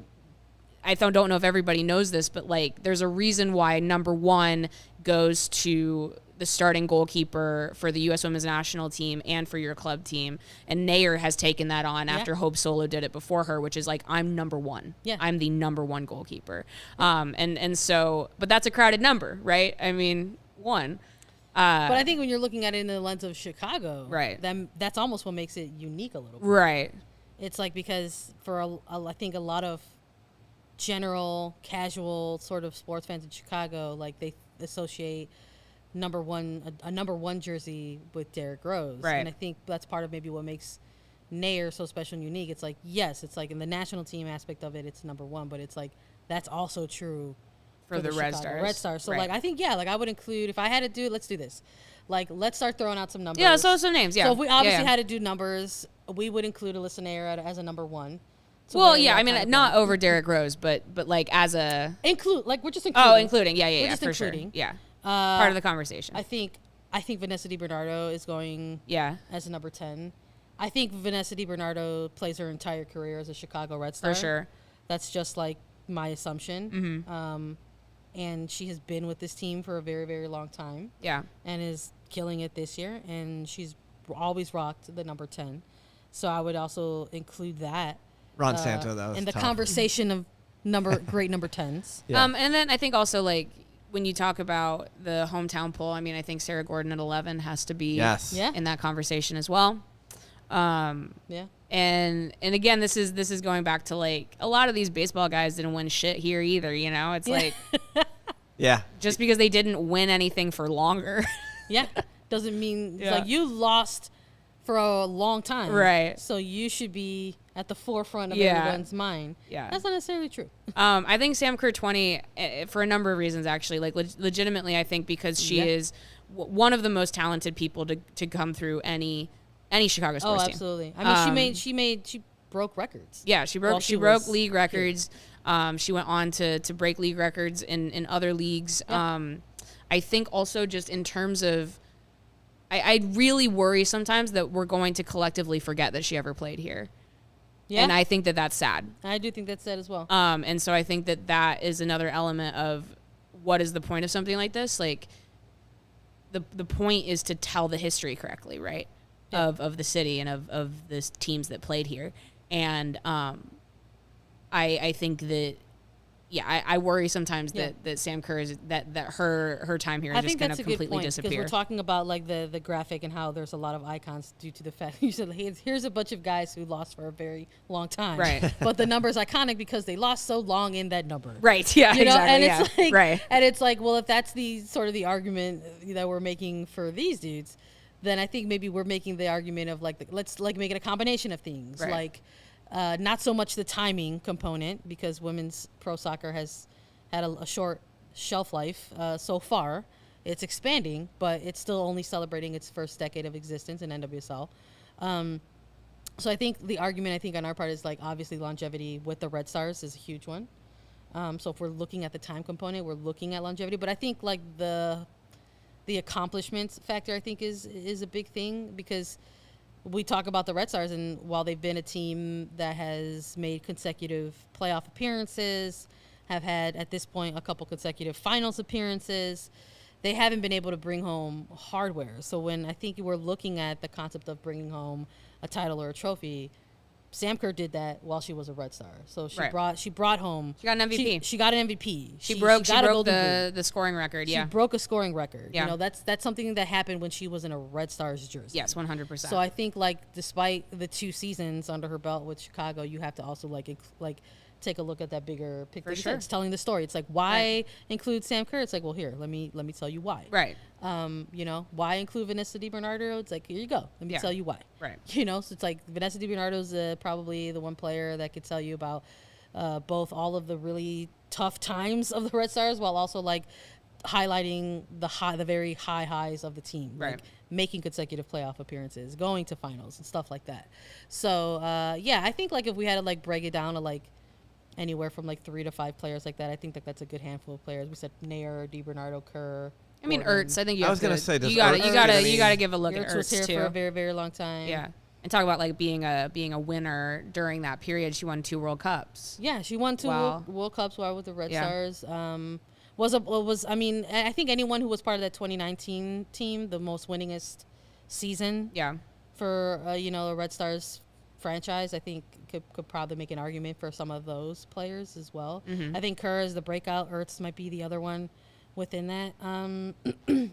I don't know if everybody knows this, but like there's a reason why number 1 goes to the starting goalkeeper for the U.S. Women's National Team and for your club team. And Nair has taken that on after Hope Solo did it before her, which is like, I'm number 1. Yeah. I'm the number 1 goalkeeper. And so, but that's a crowded number, right? I mean, 1. But I think when you're looking at it in the lens of Chicago, right, that's almost what makes it unique a little bit. Right. It's like because for I think a lot of general, casual sort of sports fans in Chicago, like they associate a number 1 jersey with Derrick Rose. Right. And I think that's part of maybe what makes Nair so special and unique. It's like, yes, it's like in the national team aspect of it, it's number 1, but it's like that's also true for the Red Stars. So like I think like I would include, if I had to do it, let's do this. Like let's start throwing out some numbers. Yeah, so some names, yeah. So if we obviously had to do numbers, we would include Alyssa Nair as a number 1. So well, yeah, I mean, not over Derrick Rose, but like as a we're just including. Oh, including, yeah, for including. Sure, yeah. Part of the conversation. I think Vanessa DiBernardo is going as a number 10. I think Vanessa DiBernardo plays her entire career as a Chicago Red Star. For sure. That's just like my assumption. Mm-hmm. And she has been with this team for a very, very long time. Yeah. And is killing it this year. And she's always rocked the number 10. So I would also include that. Ron Santo, though. In the conversation of great number 10s. Yeah. And then I think also like, when you talk about the hometown poll, I mean, I think Sarah Gordon at 11 has to be in that conversation as well. And again, this is going back to like a lot of these baseball guys didn't win shit here either. You know, it's like, just because they didn't win anything for longer, doesn't mean like you lost for a long time, right? So you should be at the forefront of everyone's mind. Yeah, that's not necessarily true. I think Sam Kerr 20 for a number of reasons, actually. Like legitimately, I think because she is one of the most talented people to come through any Chicago sports team. Oh, absolutely. I mean, she broke records. Yeah, she broke league records. She went on to break league records in other leagues. Yeah. I think also just in terms of, I really worry sometimes that we're going to collectively forget that she ever played here. Yeah. And I think that that's sad. I do think that's sad as well. And so I think that is another element of what is the point of something like this? Like the point is to tell the history correctly, right? Yeah. Of the city and of the teams that played here. And I think that yeah, I worry sometimes that Sam Kerr is that her time here is just going to completely disappear. Because we're talking about like the graphic and how there's a lot of icons due to the fact you said, hey, here's a bunch of guys who lost for a very long time, right? But the number's iconic because they lost so long in that number, right? Yeah, you know? exactly. And it's like, right. And it's like, well, if that's the sort of the argument that we're making for these dudes, then I think maybe we're making the argument of like let's like make it a combination of things, right. like. Not so much the timing component because women's pro soccer has had a short shelf life so far. It's expanding, but it's still only celebrating its first decade of existence in NWSL. So I think the argument on our part is like obviously longevity with the Red Stars is a huge one. So if we're looking at the time component, we're looking at longevity. But I think like the accomplishments factor I think is a big thing because we talk about the Red Stars, and while they've been a team that has made consecutive playoff appearances, have had, at this point, a couple consecutive finals appearances, they haven't been able to bring home hardware. So when I think we're looking at the concept of bringing home a title or a trophy, Sam Kerr did that while she was a Red Star. So she brought home. She got an MVP. She got an MVP. She broke the scoring record. Yeah, she broke a scoring record. Yeah. You know, that's something that happened when she was in a Red Stars jersey. Yes, 100%. So I think like despite the 2 seasons under her belt with Chicago, you have to also like take a look at that bigger picture. For sure. It's telling the story. It's like why include Sam Kerr? It's like, well, here, let me tell you why. Right. You know, why include Vanessa DiBernardo? It's like, here you go. Let me tell you why. Right. You know, so it's like Vanessa DiBernardo's probably the one player that could tell you about both all of the really tough times of the Red Stars while also like highlighting the very high highs of the team. Right. Like making consecutive playoff appearances, going to finals and stuff like that. So, I think like if we had to like break it down to like anywhere from like 3 to 5 players like that, I think that's a good handful of players. We said Nair, DiBernardo, Kerr. I mean, Ertz. I think you. I was gonna say you gotta give a look at Ertz was here too. for a very, very long time. Yeah, and talk about like being a winner during that period. She won 2 World Cups. Yeah, she won 2 World Cups while with the Red Stars. I mean, I think anyone who was part of that 2019 team, the most winningest season. Yeah. For a Red Stars franchise, I think could probably make an argument for some of those players as well. Mm-hmm. I think Kerr is the breakout. Ertz might be the other one within that.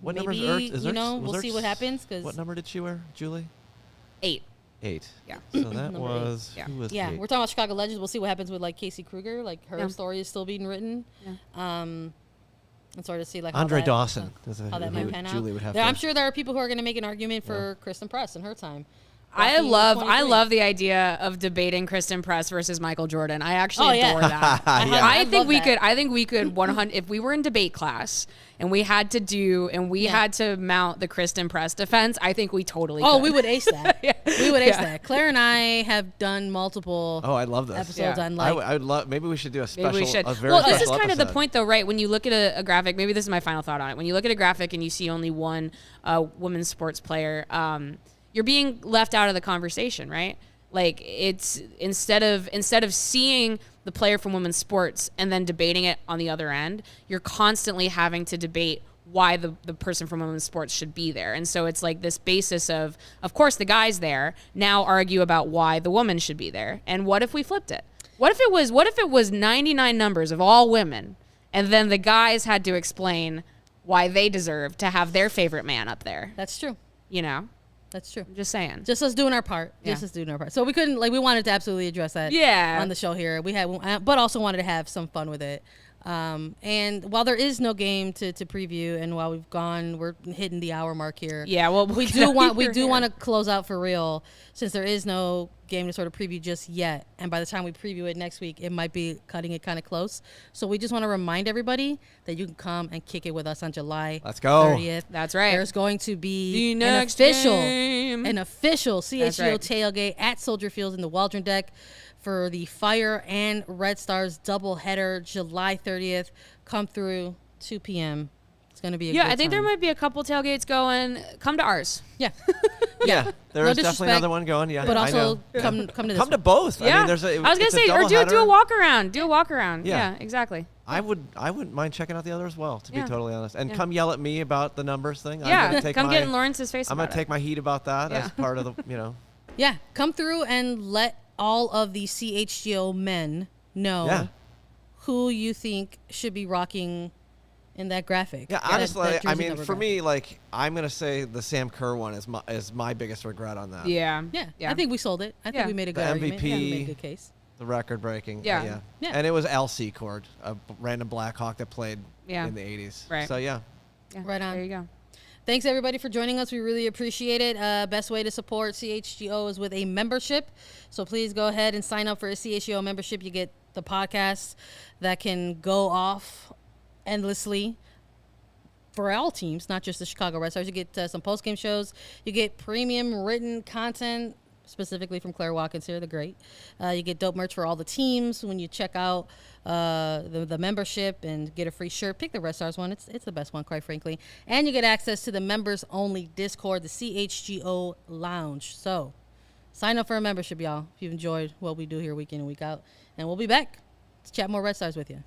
What number is Ertz? We'll see what happens. What number did she wear, Julie? 8. 8. Yeah. So that was who was 8. eight? We're talking about Chicago Legends. We'll see what happens with like Casey Kruger. Like her story is still being written. Yeah. And sort of see like Andre how Dawson. How that might pan out. Julie would have I'm sure there are people who are going to make an argument for Kristen Press in her time. I love the idea of debating Kristen Press versus Michael Jordan. I actually adore that. I think we could 100 if we were in debate class and we had to mount the Kristen Press defense. I think we totally could. We would ace that. We would ace that. Claire and I have done multiple I love this. episodes on like I would love maybe we should do a special Maybe we should. This is kind of the point though, right? When you look at a graphic, maybe this is my final thought on it. When you look at a graphic and you see only one women's sports player, you're being left out of the conversation, right? Like it's instead of seeing the player from women's sports and then debating it on the other end, you're constantly having to debate why the person from women's sports should be there. And so it's like this basis of course the guy's there, now argue about why the woman should be there. And what if we flipped it? What if it was 99 numbers of all women and then the guys had to explain why they deserve to have their favorite man up there? That's true. You know? That's true. I'm just saying. Just us doing our part. So we couldn't we wanted to absolutely address that on the show here. We had, but also wanted to have some fun with it. And while there is no game to preview, and while we're hitting the hour mark here. Yeah, well, we do want to close out for real, since there is no game to sort of preview just yet. And by the time we preview it next week, it might be cutting it kind of close. So we just want to remind everybody that you can come and kick it with us on July 30th. That's right. There's going to be an official CHGO tailgate at Soldier Field in the Waldron Deck for the Fire and Red Stars doubleheader, July 30th. Come through 2 p.m. It's going to be a good I think time. there might be a couple tailgates going. Come to ours. Yeah. There is definitely another one going. Yeah, but also come to this. Come to both. Yeah. I mean, I was gonna say, or do a walk around. Do a walk around. Yeah, exactly. I wouldn't mind checking out the other as well, to be totally honest. And come yell at me about the numbers thing. Yeah, come get in Lawrence's face. I'm gonna take my heat about that as part of the Yeah, come through and let all of the CHGO men know who you think should be rocking in that graphic. Yeah, that honestly, jersey I mean, number for graphic. me, like, I'm gonna say the Sam Kerr one is my biggest regret on that. Yeah. Yeah, I think we sold it. I think Yeah. we made a The good argument. Yeah, we made a MVP. good case. The record breaking. Yeah. Yeah. And it was LC Cord, a random Blackhawk that played Yeah. in the 80s. Right. So yeah. Yeah, Right on. There you go. Thanks everybody for joining us. We really appreciate it. Best way to support CHGO is with a membership. So please go ahead and sign up for a CHGO membership. You get the podcasts that can go off endlessly for all teams, not just the Chicago Red Stars. You get some post-game shows. You get premium written content, specifically from Claire Watkins here, the great. You get dope merch for all the teams when you check out the membership and get a free shirt. Pick the Red Stars one. It's the best one, quite frankly. And you get access to the members-only Discord, the CHGO Lounge. So sign up for a membership, y'all, if you've enjoyed what we do here week in and week out. And we'll be back to chat more Red Stars with you.